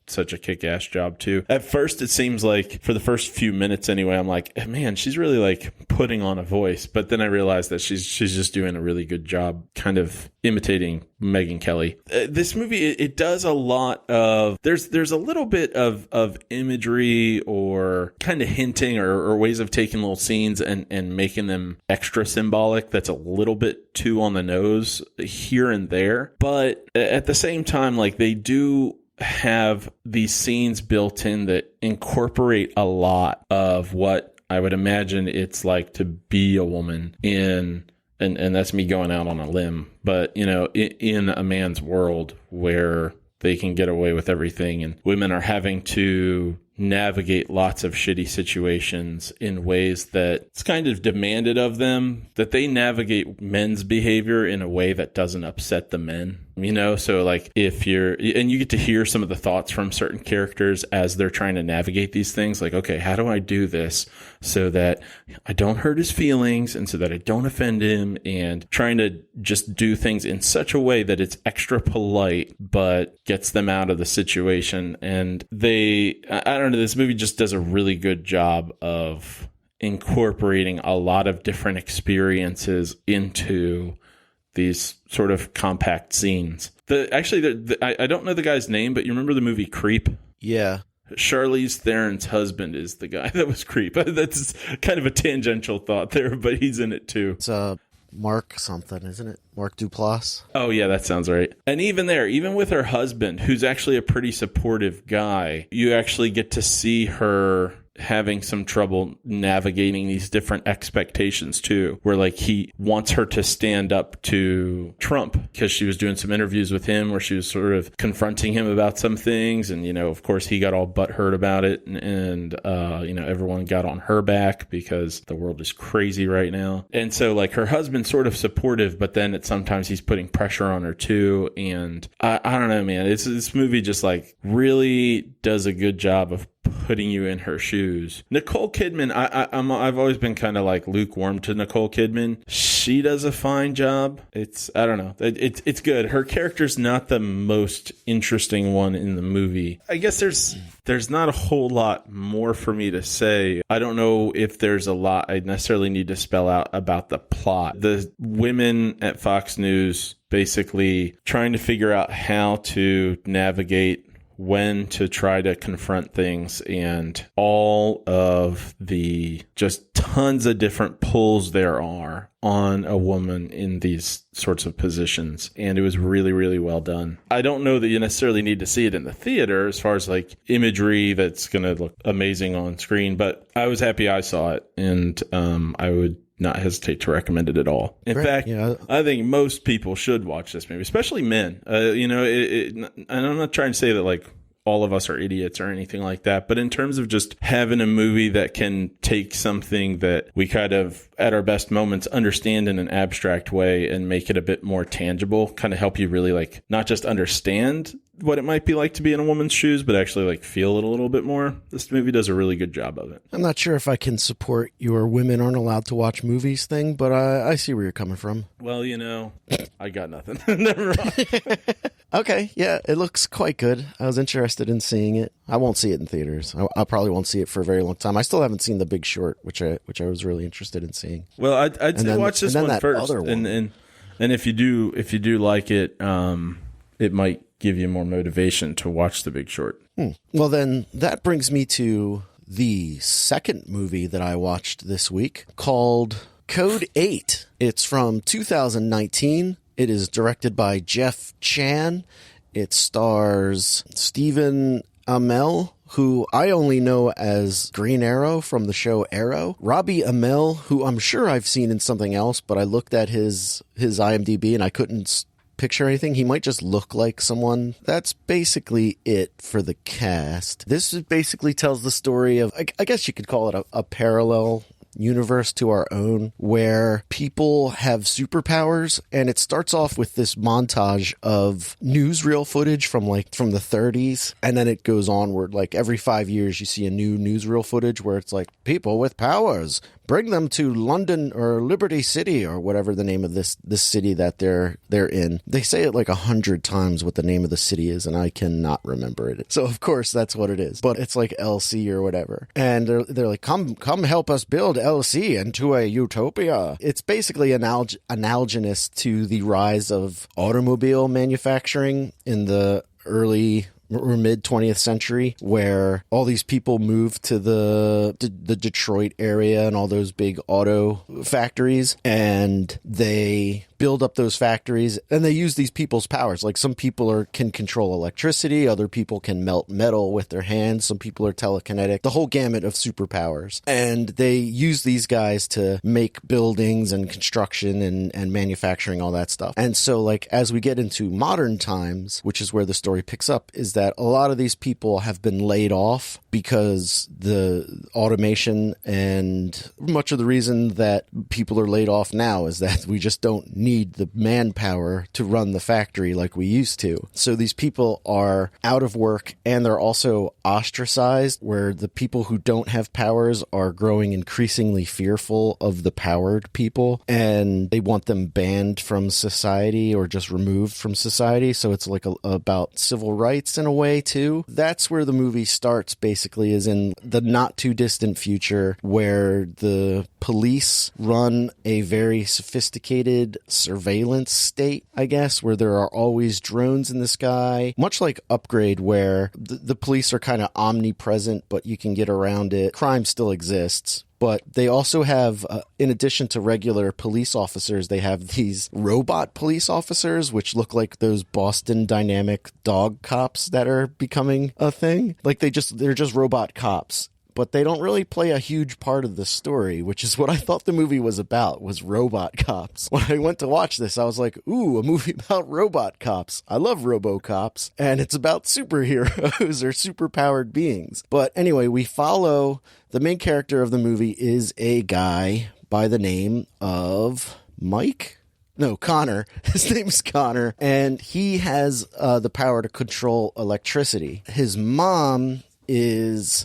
such a kick-ass job too. At first, it seems like, for the first few minutes anyway, I'm like, man, she's really like putting on a voice. But then I realized that she's just doing a really good job kind of imitating Megyn Kelly. This movie, it does a lot of, there's a little bit of imagery or kind of hinting or ways of taking little scenes and making them extra symbolic. That's a little bit too on the nose here and there. But at the same time, like, they do have these scenes built in that incorporate a lot of what I would imagine it's like to be a woman in, and that's me going out on a limb, but, you know, in a man's world where they can get away with everything and women are having to navigate lots of shitty situations in ways that it's kind of demanded of them, that they navigate men's behavior in a way that doesn't upset the men, you know? So like, if you're, and you get to hear some of the thoughts from certain characters as they're trying to navigate these things, like, okay, how do I do this so that I don't hurt his feelings and so that I don't offend him, and trying to just do things in such a way that it's extra polite but gets them out of the situation. And I don't know, this movie just does a really good job of incorporating a lot of different experiences into these sort of compact scenes. I don't know the guy's name, but you remember the movie Creep? Yeah. Charlize Theron's husband is the guy that was Creep. That's kind of a tangential thought there, but he's in it too. It's Mark something, isn't it? Mark Duplass? Oh, yeah, that sounds right. And even with her husband, who's actually a pretty supportive guy, you actually get to see her having some trouble navigating these different expectations too, where like he wants her to stand up to Trump because she was doing some interviews with him where she was sort of confronting him about some things, and, you know, of course he got all butthurt about it, and you know, everyone got on her back because the world is crazy right now. And so like her husband's sort of supportive, but then sometimes he's putting pressure on her too. And I don't know, man, this movie just like really does a good job of putting you in her shoes. Nicole Kidman, I've always been kind of like lukewarm to Nicole Kidman. She does a fine job. I don't know. It's good. Her character's not the most interesting one in the movie. I guess there's not a whole lot more for me to say. I don't know if there's a lot I necessarily need to spell out about the plot. The women at Fox News basically trying to figure out how to navigate when to try to confront things and all of the just tons of different pulls there are on a woman in these sorts of positions. And it was really, really well done. I don't know that you necessarily need to see it in the theater as far as like imagery that's going to look amazing on screen, but I was happy I saw it, and I would not hesitate to recommend it at all. In fact, I think most people should watch this movie, especially men. And I'm not trying to say that like all of us are idiots or anything like that, but in terms of just having a movie that can take something that we kind of at our best moments understand in an abstract way and make it a bit more tangible, kind of help you really like not just understand what it might be like to be in a woman's shoes, but actually like feel it a little bit more. This movie does a really good job of it. I'm not sure if I can support your women aren't allowed to watch movies thing, but I see where you're coming from. Well, I got nothing. Never mind. Okay, yeah, it looks quite good. I was interested in seeing it. I won't see it in theaters. I probably won't see it for a very long time. I still haven't seen The Big Short, which I was really interested in seeing. Well, I'd say watch this one first, and if you do like it, it might give you more motivation to watch The Big Short. Well, then that brings me to the second movie that I watched this week, called Code 8. It's from 2019. It is directed by Jeff Chan. It stars Stephen Amell, who I only know as Green Arrow from the show Arrow. Robbie Amell, who I'm sure I've seen in something else, but I looked at his IMDb and I couldn't picture anything. He might just look like someone. That's basically it for the cast. This basically tells the story of, I guess you could call it a parallel universe to our own, where people have superpowers, and it starts off with this montage of newsreel footage from the 30s, and then it goes onward. Like every 5 years you see a new newsreel footage where it's like, people with powers, bring them to London or Liberty City or whatever the name of this city that they're in. They say it like 100 times what the name of the city is, and I cannot remember it. So of course that's what it is. But it's like LC or whatever. And they're like, come help us build LC into a utopia. It's basically analogous to the rise of automobile manufacturing in the early or mid 20th century, where all these people moved to the Detroit area and all those big auto factories, and they build up those factories, and they use these people's powers. Like some people can control electricity, other people can melt metal with their hands, some people are telekinetic, the whole gamut of superpowers. And they use these guys to make buildings and construction and manufacturing, all that stuff. And so like as we get into modern times, which is where the story picks up, is that a lot of these people have been laid off because the automation, and much of the reason that people are laid off now is that we just don't need the manpower to run the factory like we used to. So these people are out of work, and they're also ostracized, where the people who don't have powers are growing increasingly fearful of the powered people, and they want them banned from society or just removed from society. So it's like about civil rights in a way too. That's where the movie starts, basically, is in the not too distant future, where the police run a very sophisticated surveillance state, I guess, where there are always drones in the sky, much like Upgrade, where the police are kind of omnipresent, but you can get around it. Crime still exists. But they also have, in addition to regular police officers, they have these robot police officers, which look like those Boston Dynamic dog cops that are becoming a thing. Like they're just robot cops. But they don't really play a huge part of the story, which is what I thought the movie was about, was robot cops. When I went to watch this, I was like, ooh, a movie about robot cops. I love RoboCops, and it's about superheroes or superpowered beings. But anyway, we follow the main character of the movie is a guy by the name of Connor. His name is Connor, and he has the power to control electricity. His mom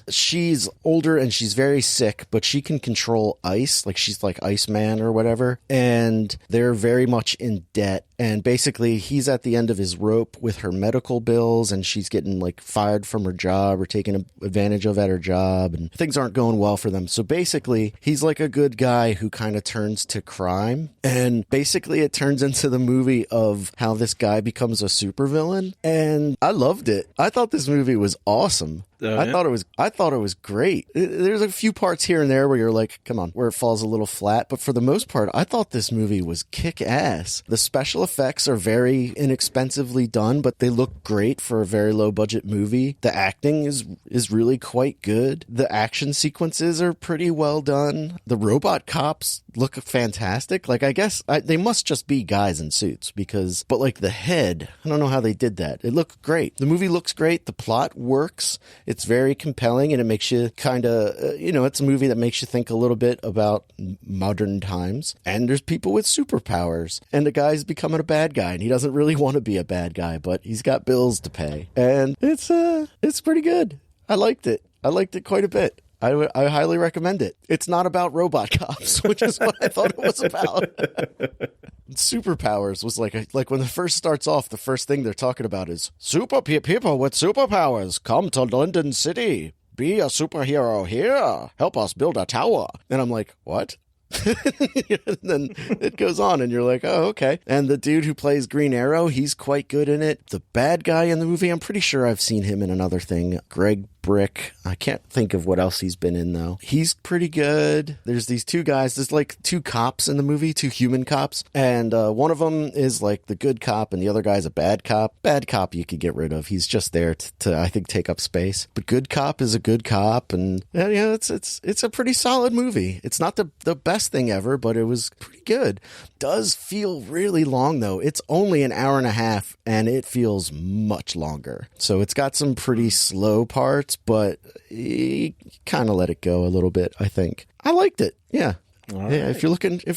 she's older and she's very sick, but she can control ice, like she's like Iceman or whatever, and they're very much in debt, And basically, he's at the end of his rope with her medical bills, and she's getting like fired from her job or taken advantage of at her job, and things aren't going well for them. So basically, he's like a good guy who kind of turns to crime. And basically, it turns into the movie of how this guy becomes a supervillain. And I loved it. I thought this movie was awesome. Oh, yeah? I thought it was great. There's a few parts here and there where you're like, come on, where it falls a little flat. But for the most part, I thought this movie was kick-ass. The special effects are very inexpensively done, but they look great for a very low-budget movie. The acting is really quite good. The action sequences are pretty well done. The robot cops look fantastic. Like, I guess they must just be guys in suits but like the head, I don't know how they did that. It looked great. The movie looks great. The plot works. It's very compelling, and it makes you kind of, it's a movie that makes you think a little bit about modern times. And there's people with superpowers, and the guy's becoming a bad guy, and he doesn't really want to be a bad guy, but he's got bills to pay. And it's pretty good. I liked it. I liked it quite a bit. I highly recommend it. It's not about robot cops, which is what I thought it was about. Superpowers was like when it first starts off, the first thing they're talking about is people with superpowers come to London City. Be a superhero here. Help us build a tower. And I'm like, what? And then it goes on, and you're like, oh, okay. And the dude who plays Green Arrow, he's quite good in it. The bad guy in the movie, I'm pretty sure I've seen him in another thing. Greg Brick. I can't think of what else he's been in, though. He's pretty good. There's these two guys. There's like two cops in the movie, two human cops. And one of them is like the good cop, and the other guy's a bad cop. Bad cop you could get rid of. He's just there to I think, take up space. But good cop is a good cop. And it's a pretty solid movie. It's not the best thing ever, but it was pretty good. Does feel really long, though. It's only an hour and a half, and it feels much longer. So it's got some pretty slow parts, but you kind of let it go a little bit, I think. I liked it. Yeah. Right. Yeah. If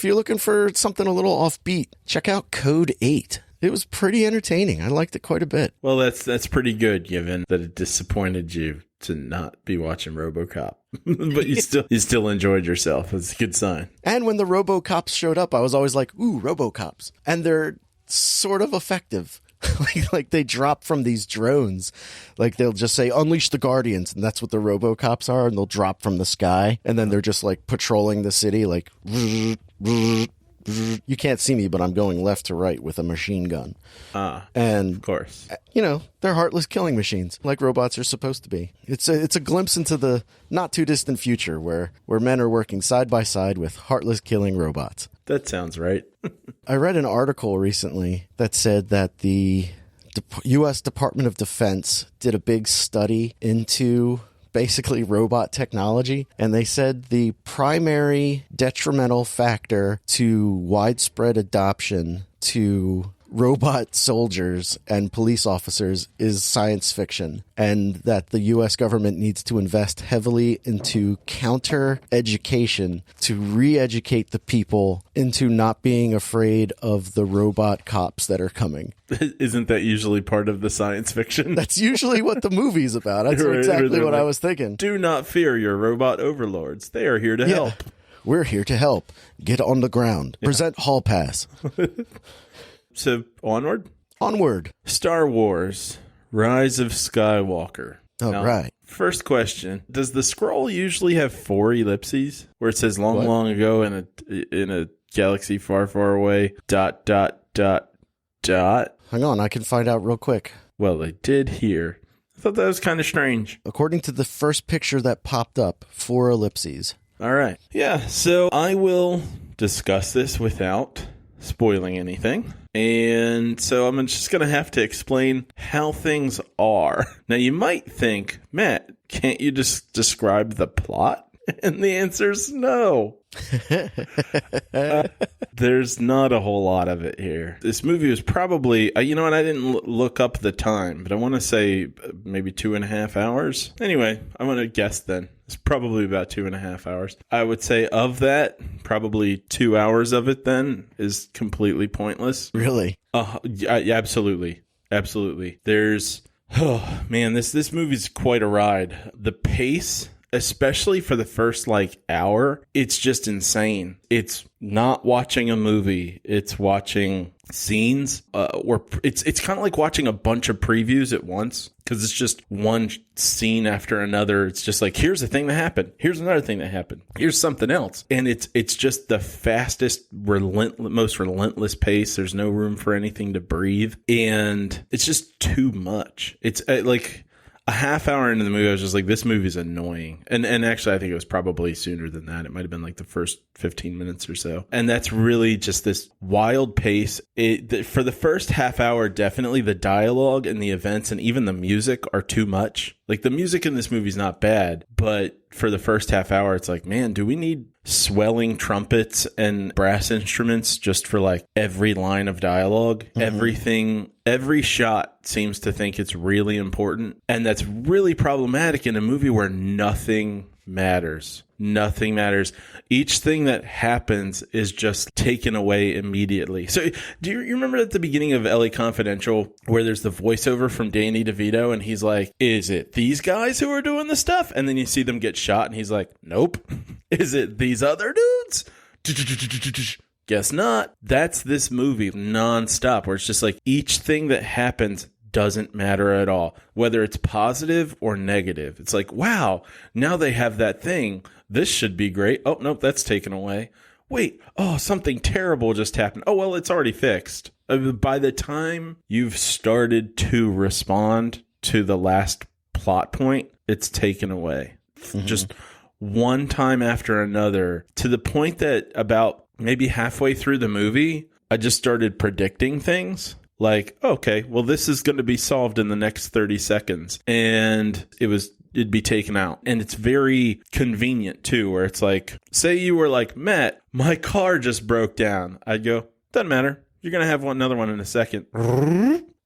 you're looking for something a little offbeat, check out Code 8. It was pretty entertaining. I liked it quite a bit. Well, that's pretty good, given that it disappointed you to not be watching RoboCop, but you still enjoyed yourself. That's a good sign. And when the RoboCops showed up, I was always like, ooh, RoboCops, and they're sort of effective. like they drop from these drones. Like they'll just say, unleash the Guardians, and that's what the RoboCops are, and they'll drop from the sky, and then they're just like patrolling the city, like you can't see me, but I'm going left to right with a machine gun. And of course, they're heartless killing machines, like robots are supposed to be. It's a glimpse into the not too distant future where men are working side by side with heartless killing robots. That sounds right. I read an article recently that said that the U.S. Department of Defense did a big study into basically robot technology, and they said the primary detrimental factor to widespread adoption to robot soldiers and police officers is science fiction, and that the U.S. government needs to invest heavily into counter-education to re-educate the people into not being afraid of the robot cops that are coming. Isn't that usually part of the science fiction? That's usually what the movie's about. That's exactly what I was thinking. Do not fear your robot overlords. They are here to help. We're here to help. Get on the ground. Present hall pass. So, onward? Onward. Star Wars, Rise of Skywalker. Oh, now, right. First question. Does the scroll usually have 4 ellipses? Where it says long ago in a galaxy far, far away, ... Hang on, I can find out real quick. Well, they did here. I thought that was kind of strange. According to the first picture that popped up, 4 ellipses. All right. Yeah, so I will discuss this without spoiling anything. And so I'm just going to have to explain how things are. Now, you might think, Matt, can't you just describe the plot? And the answer is no. There's not a whole lot of it here. This movie was probably, I didn't look up the time, but I want to say maybe 2.5 hours. Anyway, I'm going to guess then. It's probably about 2.5 hours. I would say of that, probably 2 hours of it then is completely pointless. Really? Yeah, absolutely. Absolutely. There's, oh man, this movie's quite a ride. The pace especially for the first like hour, it's just insane. It's not watching a movie. It's watching scenes or it's kind of like watching a bunch of previews at once, because it's just one scene after another. It's just like, here's a thing that happened, here's another thing that happened, here's something else, and it's just the fastest, most relentless pace. There's no room for anything to breathe, and it's just too much. It's like a half hour into the movie, I was just like, this movie's annoying. And actually, I think it was probably sooner than that. It might have been like the first 15 minutes or so. And that's really just this wild pace. For the first half hour, definitely the dialogue and the events and even the music are too much. Like, the music in this movie is not bad, but for the first half hour, it's like, man, do we need swelling trumpets and brass instruments just for like every line of dialogue? Mm-hmm. Every shot seems to think it's really important. And that's really problematic in a movie where nothing matters. Nothing matters. Each thing that happens is just taken away immediately. So do you remember at the beginning of LA Confidential where there's the voiceover from Danny DeVito and he's like, is it these guys who are doing the stuff? And then you see them get shot and he's like, nope. Is it these other dudes? Guess not. That's this movie nonstop, where it's just like each thing that happens doesn't matter at all, whether it's positive or negative. It's like, wow, now they have that thing. This should be great. Oh, nope, that's taken away. Wait, oh, something terrible just happened. Oh, well, it's already fixed. By the time you've started to respond to the last plot point, it's taken away. Mm-hmm. Just one time after another, to the point that about maybe halfway through the movie, I just started predicting things. Like, okay, well, this is going to be solved in the next 30 seconds. And it'd be taken out. And it's very convenient, too, where it's like, say you were like, Matt, my car just broke down. I'd go, doesn't matter. You're going to have another one in a second.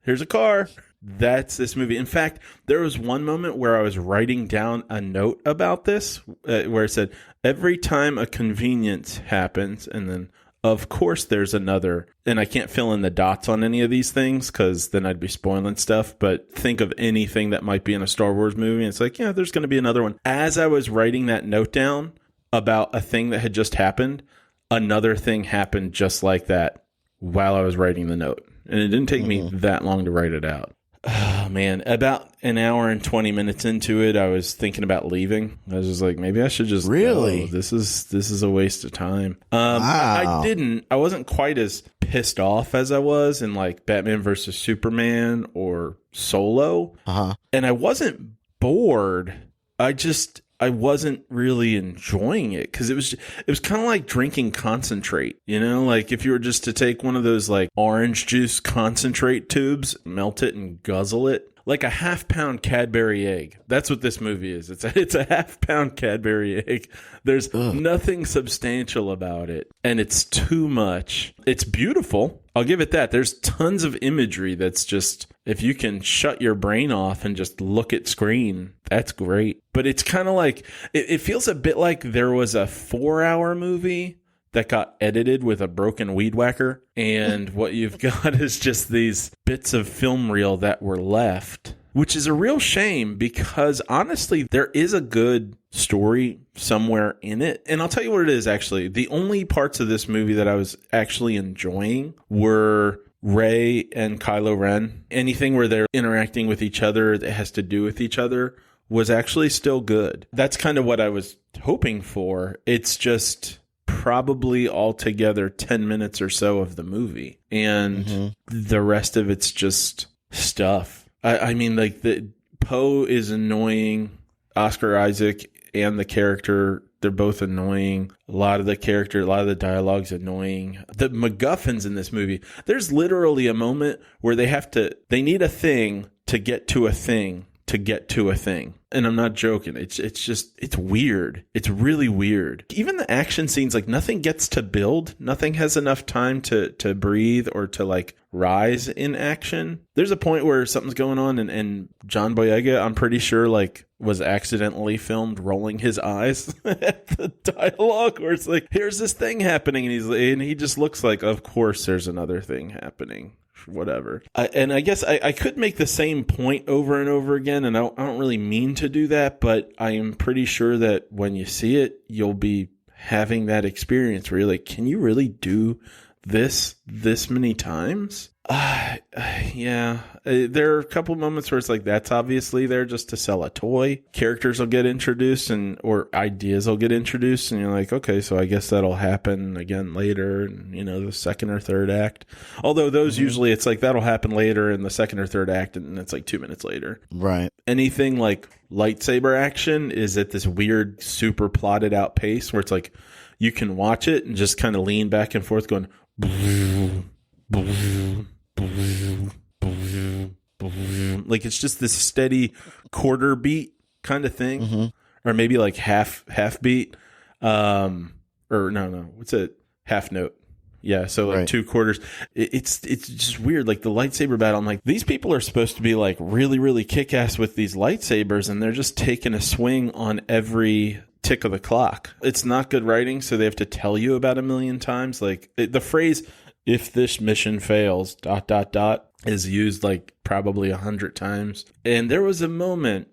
Here's a car. That's this movie. In fact, there was one moment where I was writing down a note about this, where it said, every time a convenience happens, and then of course there's another, and I can't fill in the dots on any of these things because then I'd be spoiling stuff, but think of anything that might be in a Star Wars movie, and it's like, yeah, there's going to be another one. As I was writing that note down about a thing that had just happened, another thing happened just like that while I was writing the note. And it didn't take me that long to write it out. Oh, man. About an hour and 20 minutes into it, I was thinking about leaving. I was just like, maybe I should just Really? go. This is a waste of time. Wow. I wasn't quite as pissed off as I was in like Batman versus Superman or Solo. Uh-huh. And I wasn't bored. I wasn't really enjoying it because it was kind of like drinking concentrate, you know, like if you were just to take one of those like orange juice concentrate tubes, melt it and guzzle it, like a half-pound Cadbury egg. That's what this movie is. It's a half-pound Cadbury egg. There's nothing substantial about it, and it's too much. It's beautiful. I'll give it that. There's tons of imagery that's just, if you can shut your brain off and just look at screen, that's great. But it's kind of like, it feels a bit like there was a 4-hour movie that got edited with a broken weed whacker, and what you've got is just these bits of film reel that were left, which is a real shame because honestly, there is a good story somewhere in it. And I'll tell you what it is, actually. The only parts of this movie that I was actually enjoying were Rey and Kylo Ren. Anything where they're interacting with each other that has to do with each other was actually still good. That's kind of what I was hoping for. It's just probably altogether 10 minutes or so of the movie. And the rest of it's just stuff. I mean, like, the Poe is annoying. Oscar Isaac and the character, they're both annoying. A lot of the dialogue's annoying. The MacGuffins in this movie, there's literally a moment where they need a thing to get to a thing to get to a thing. And I'm not joking. It's weird. It's really weird. Even the action scenes, like, nothing gets to build. Nothing has enough time to breathe or to like rise in action. There's a point where something's going on and John Boyega, I'm pretty sure, like, was accidentally filmed rolling his eyes at the dialogue where it's like, here's this thing happening. And he just looks like, of course there's another thing happening. whatever. And I guess I could make the same point over and over again, and I don't really mean to do that, but I am pretty sure that when you see it, you'll be having that experience where you're like, can you really do this many times? Yeah. There are a couple moments where it's like, that's obviously there just to sell a toy. Characters will get introduced or ideas will get introduced, and you're like, okay, so I guess that'll happen again later, and, the second or third act. Although those usually it's like that'll happen later in the second or third act, and it's like 2 minutes later. Right. Anything like lightsaber action is at this weird, super plotted out pace where it's like you can watch it and just kind of lean back and forth going, like it's just this steady quarter beat kind of thing, or maybe like half beat, or no, what's it? Half note. Yeah, so like 2 quarters. It's just weird. Like the lightsaber battle, I'm like, these people are supposed to be like really, really kick ass with these lightsabers, and they're just taking a swing on every tick of the clock. It's not good writing, so they have to tell you about a million times. Like the phrase, if this mission fails, ... is used like probably 100 times. And there was a moment,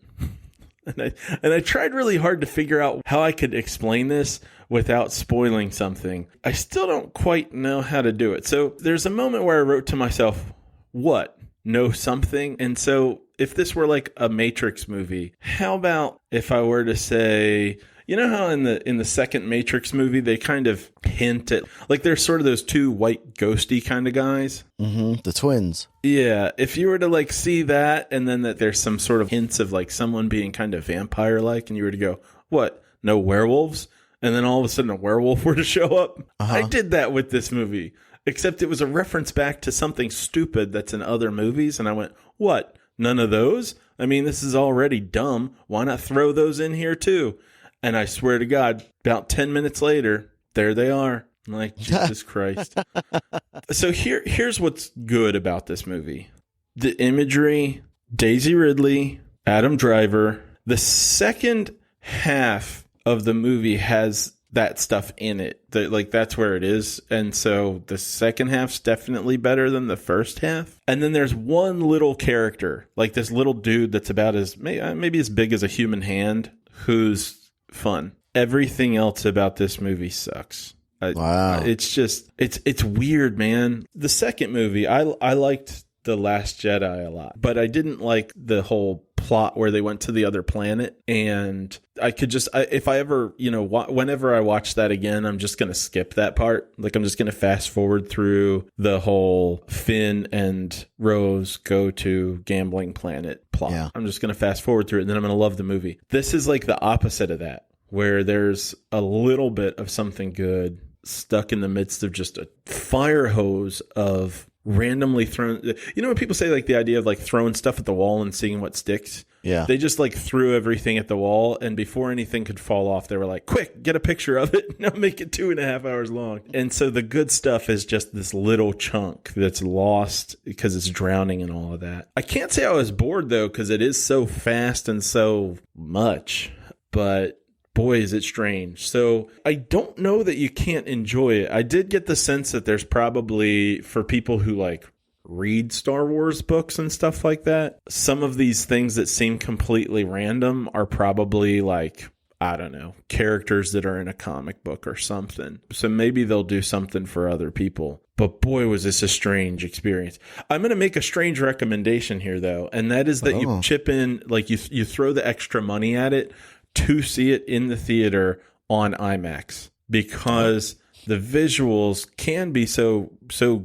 and I tried really hard to figure out how I could explain this without spoiling something. I still don't quite know how to do it. So there's a moment where I wrote to myself, what? Know something? And so if this were like a Matrix movie, how about if I were to say, you know how in the second Matrix movie, they kind of hint at, like, there's sort of those 2 white ghosty kind of guys. The twins. Yeah. If you were to like see that, and then that there's some sort of hints of like someone being kind of vampire-like, and you were to go, what? No werewolves? And then all of a sudden a werewolf were to show up. I did that with this movie, except it was a reference back to something stupid that's in other movies. And I went, what? None of those? I mean, this is already dumb. Why not throw those in here too? And I swear to God, about 10 minutes later, there they are. I'm like, Jesus Christ. So here's what's good about this movie. The imagery, Daisy Ridley, Adam Driver. The second half of the movie has that stuff in it. That's where it is. And so the second half's definitely better than the first half. And then there's one little character, like this little dude that's about maybe as big as a human hand, who's fun. Everything else about this movie sucks. Wow. It's just, it's weird, man. The second movie, I liked The Last Jedi a lot, but I didn't like the whole plot where they went to the other planet. And I could just, if I ever, whenever I watch that again, I'm just going to skip that part. Like, I'm just going to fast forward through the whole Finn and Rose go to gambling planet plot. Yeah. I'm just going to fast forward through it, and then I'm going to love the movie. This is like the opposite of that, where there's a little bit of something good stuck in the midst of just a fire hose of randomly thrown. When people say like the idea of like throwing stuff at the wall and seeing what sticks? Yeah. They just like threw everything at the wall, and before anything could fall off, they were like, quick, get a picture of it. Now make it 2.5 hours long. And so the good stuff is just this little chunk that's lost because it's drowning in all of that. I can't say I was bored though, because it is so fast and so much, but boy, is it strange. So I don't know that you can't enjoy it. I did get the sense that there's probably, for people who like read Star Wars books and stuff like that, some of these things that seem completely random are probably like, I don't know, characters that are in a comic book or something. So maybe they'll do something for other people. But boy, was this a strange experience. I'm going to make a strange recommendation here, though, and that is that you chip in, like you throw the extra money at it to see it in the theater on IMAX, because the visuals can be so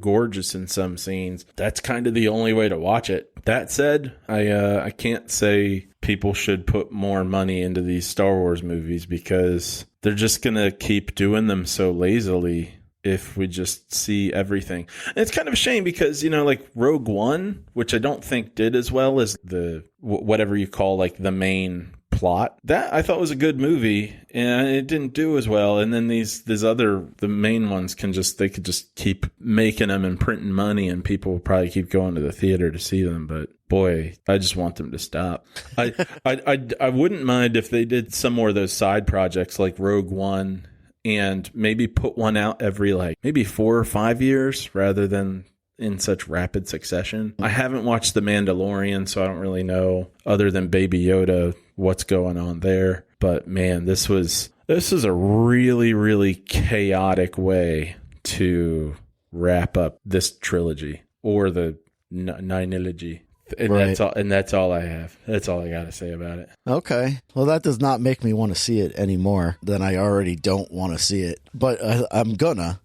gorgeous in some scenes. That's kind of the only way to watch it. That said, I can't say people should put more money into these Star Wars movies, because they're just going to keep doing them so lazily if we just see everything. And it's kind of a shame because, like Rogue One, which I don't think did as well as the whatever you call like the main plot, that I thought was a good movie, and it didn't do as well. And then the main ones could just keep making them and printing money, and people will probably keep going to the theater to see them. But boy, I just want them to stop. I wouldn't mind if they did some more of those side projects like Rogue One, and maybe put one out every maybe 4 or 5 years rather than in such rapid succession. I haven't watched The Mandalorian, so I don't really know, other than Baby Yoda, what's going on there. But man, this was a really, really chaotic way to wrap up this trilogy, or the nineology. And Right. that's all I have. That's all I got to say about it. Okay. Well, that does not make me want to see it any more than I already don't want to see it. But I'm gonna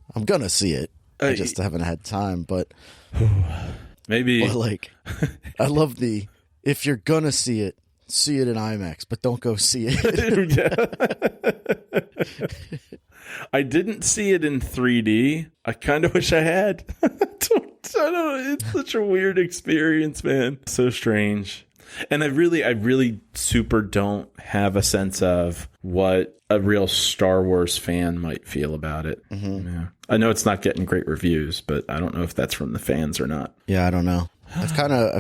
see it. I just haven't had time. But maybe like, I love if you're gonna see it in IMAX, but don't go see it. I didn't see it in 3D. I kind of wish I had. I don't know. It's such a weird experience, man. So strange. And I really super don't have a sense of what a real Star Wars fan might feel about it. Mm-hmm. Yeah. I know it's not getting great reviews, but I don't know if that's from the fans or not. Yeah, I don't know. I've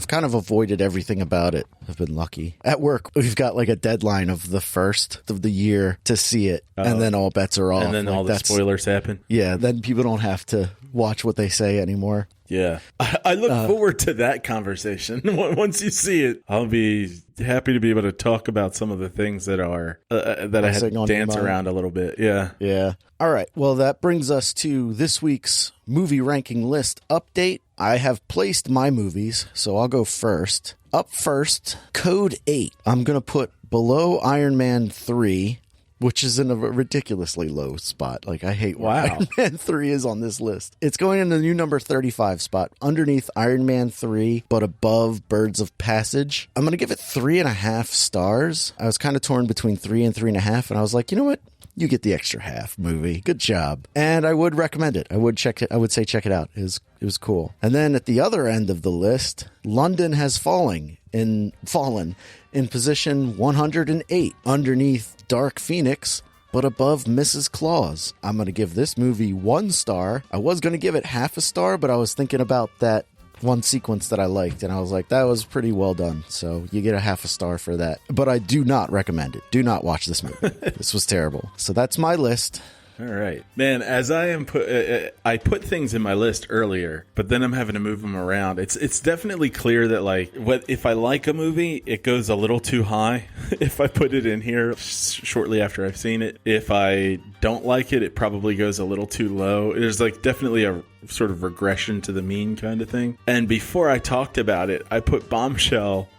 kind of avoided everything about it. I've been lucky. At work, we've got like a deadline of the first of the year to see it, and then all bets are off. And then all the spoilers happen. Yeah, then people don't have to watch what they say anymore. Yeah. I look forward to that conversation. Once you see it, I'll be happy to be able to talk about some of the things that are that I had to dance around a little bit. Yeah. Yeah. All right. Well, that brings us to this week's movie ranking list update. I have placed my movies, so I'll go first. Up first, Code 8. I'm going to put below Iron Man 3, which is in a ridiculously low spot. Like, I hate why Iron Man 3 is on this list. It's going in the new number 35 spot, underneath Iron Man 3, but above Birds of Passage. I'm going to give it 3.5 stars. I was kind of torn between 3 and 3.5, and I was like, you know what? You get the extra half movie. Good job. And I would recommend it. I would say check it out. It was cool. And then at the other end of the list, London Has Fallen in position 108, underneath Dark Phoenix, but above Mrs. Claus. I'm going to give this movie 1 star. I was going to give it half a star, but I was thinking about that one sequence that I liked, and I was like, that was pretty well done. So you get a half a star for that. But I do not recommend it. Do not watch this movie. This was terrible. So that's my list. All right, man. As I am I put things in my list earlier, but then I'm having to move them around. It's definitely clear that like if I like a movie, it goes a little too high if I put it in here shortly after I've seen it. If I don't like it, it probably goes a little too low. There's like definitely a sort of regression to the mean kind of thing. And before I talked about it, I put Bombshell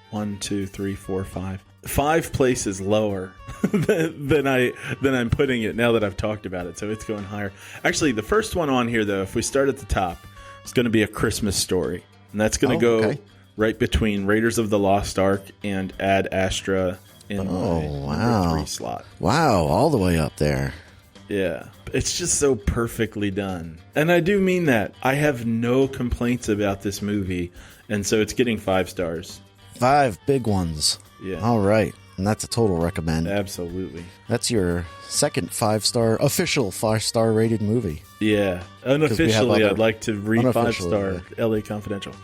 5 places lower than I'm putting it now that I've talked about it. So it's going higher. Actually, the first one on here, though, if we start at the top, it's going to be A Christmas Story. And that's going to go right between Raiders of the Lost Ark and Ad Astra in my number 3 slot. Wow, all the way up there. Yeah. It's just so perfectly done. And I do mean that. I have no complaints about this movie. And so it's getting 5 stars. 5 big ones. Yeah. All right. And that's a total recommend. Absolutely. That's your second official 5-star rated movie. Yeah. Unofficially, I'd like to read 5-star LA Confidential.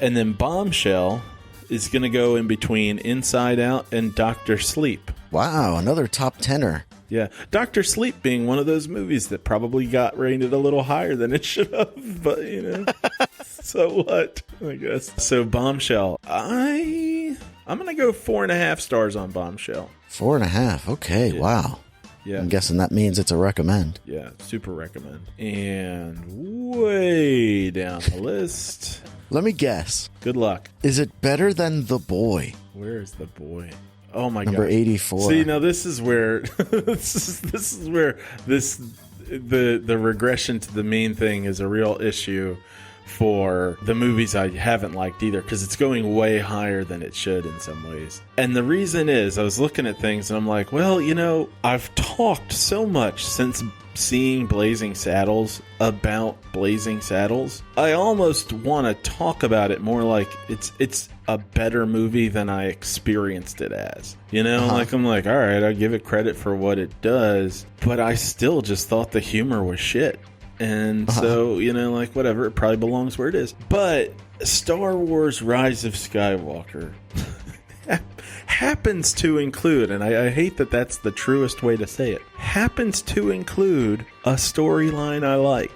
And then Bombshell is going to go in between Inside Out and Dr. Sleep. Wow. Another top 10er. Yeah. Dr. Sleep being one of those movies that probably got rated a little higher than it should have. But, you know, so what? I guess. So Bombshell. I'm going to go 4.5 stars on Bombshell. 4.5. Okay. Yeah. Wow. Yeah. I'm guessing that means it's a recommend. Yeah. Super recommend. And way down the list. Let me guess. Good luck. Is it better than The Boy? Where is The Boy? Oh my god. Number 84. See, now this is where the regression to the mean thing is a real issue for the movies I haven't liked either, because it's going way higher than it should in some ways. And the reason is I was looking at things and I'm like, well, you know, I've talked so much since seeing Blazing Saddles about Blazing Saddles. I almost want to talk about it more like it's a better movie than I experienced it as. You know, like I'm like, all right, I give it credit for what it does, but I still just thought the humor was shit. And so, you know, like, whatever, it probably belongs where it is. But Star Wars Rise of Skywalker happens to include, and I hate that that's the truest way to say it, happens to include a storyline I like.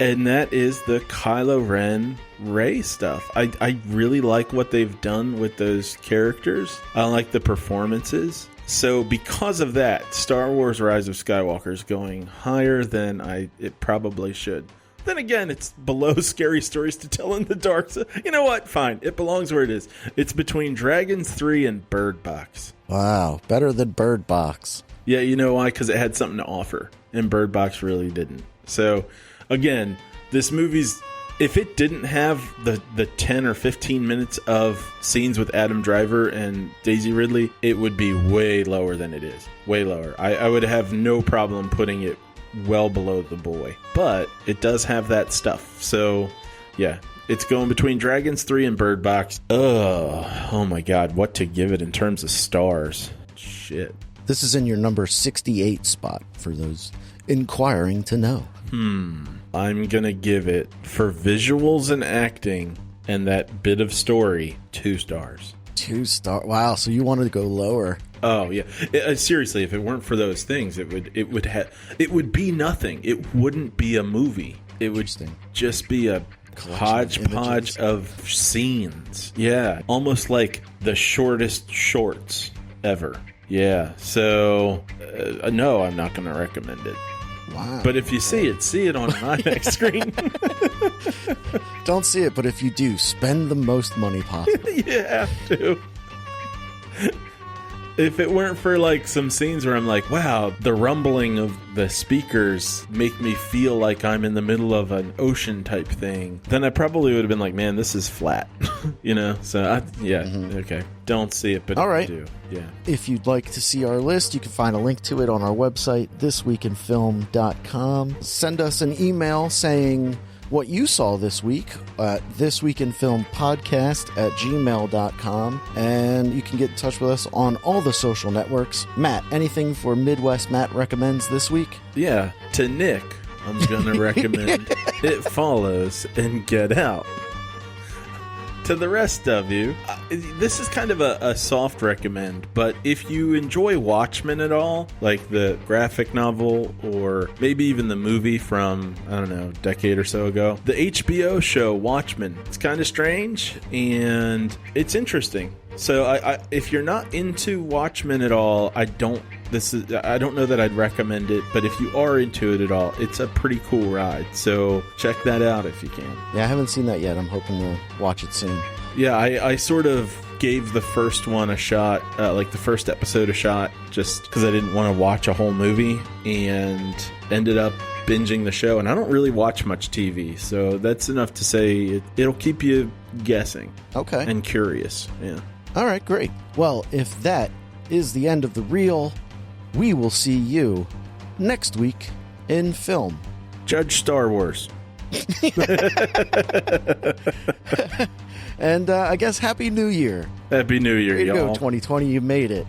And that is the Kylo Ren Rey stuff. I really like what they've done with those characters. I like the performances. So because of that, Star Wars Rise of Skywalker is going higher than it probably should. Then again, it's below Scary Stories to Tell in the Dark. So you know what? Fine. It belongs where it is. It's between Dragons 3 and Bird Box. Wow. Better than Bird Box. Yeah, you know why? Because it had something to offer. And Bird Box really didn't. So, again, this movie's... If it didn't have the 10 or 15 minutes of scenes with Adam Driver and Daisy Ridley, it would be way lower than it is. Way lower. I would have no problem putting it well below The Boy. But it does have that stuff. So, yeah. It's going between Dragons 3 and Bird Box. Oh my God. What to give it in terms of stars. Shit. This is in your number 68 spot for those inquiring to know. I'm going to give it, for visuals and acting and that bit of story, 2 stars. 2 stars. Wow, so you wanted to go lower. Oh, yeah. Seriously, if it weren't for those things, it would be nothing. It wouldn't be a movie. It would just be a hodgepodge of scenes. Yeah, almost like the shortest shorts ever. Yeah, so no, I'm not going to recommend it. Wow. But if you see it on an IMAX screen. Don't see it, but if you do, spend the most money possible. You have to. If it weren't for like some scenes where I'm like, wow, the rumbling of the speakers make me feel like I'm in the middle of an ocean type thing, then I probably would have been like, man, this is flat. You know? So, okay. Don't see it, but all right. do. Yeah. If you'd like to see our list, you can find a link to it on our website, thisweekinfilm.com. Send us an email saying what you saw this week at thisweekinfilmpodcast@gmail.com, and you can get in touch with us on all the social networks. Matt, anything for Midwest Matt recommends this week? Yeah, to Nick, I'm going to recommend It Follows and Get Out. To the rest of you, this is kind of a soft recommend, but if you enjoy Watchmen at all, like the graphic novel or maybe even the movie from, I don't know, a decade or so ago, the HBO show Watchmen, it's kind of strange and it's interesting. So if you're not into Watchmen at all, I don't know that I'd recommend it, but if you are into it at all, it's a pretty cool ride. So check that out if you can. Yeah, I haven't seen that yet. I'm hoping to watch it soon. Yeah, I sort of gave the first one a shot, like the first episode a shot, just because I didn't want to watch a whole movie, and ended up binging the show. And I don't really watch much TV, so that's enough to say it'll keep you guessing. Okay. And curious, yeah. All right, great. Well, if that is the end of the reel, we will see you next week in film. Judge Star Wars. And I guess Happy New Year. Happy New Year, Way to y'all. go, 2020. You made it.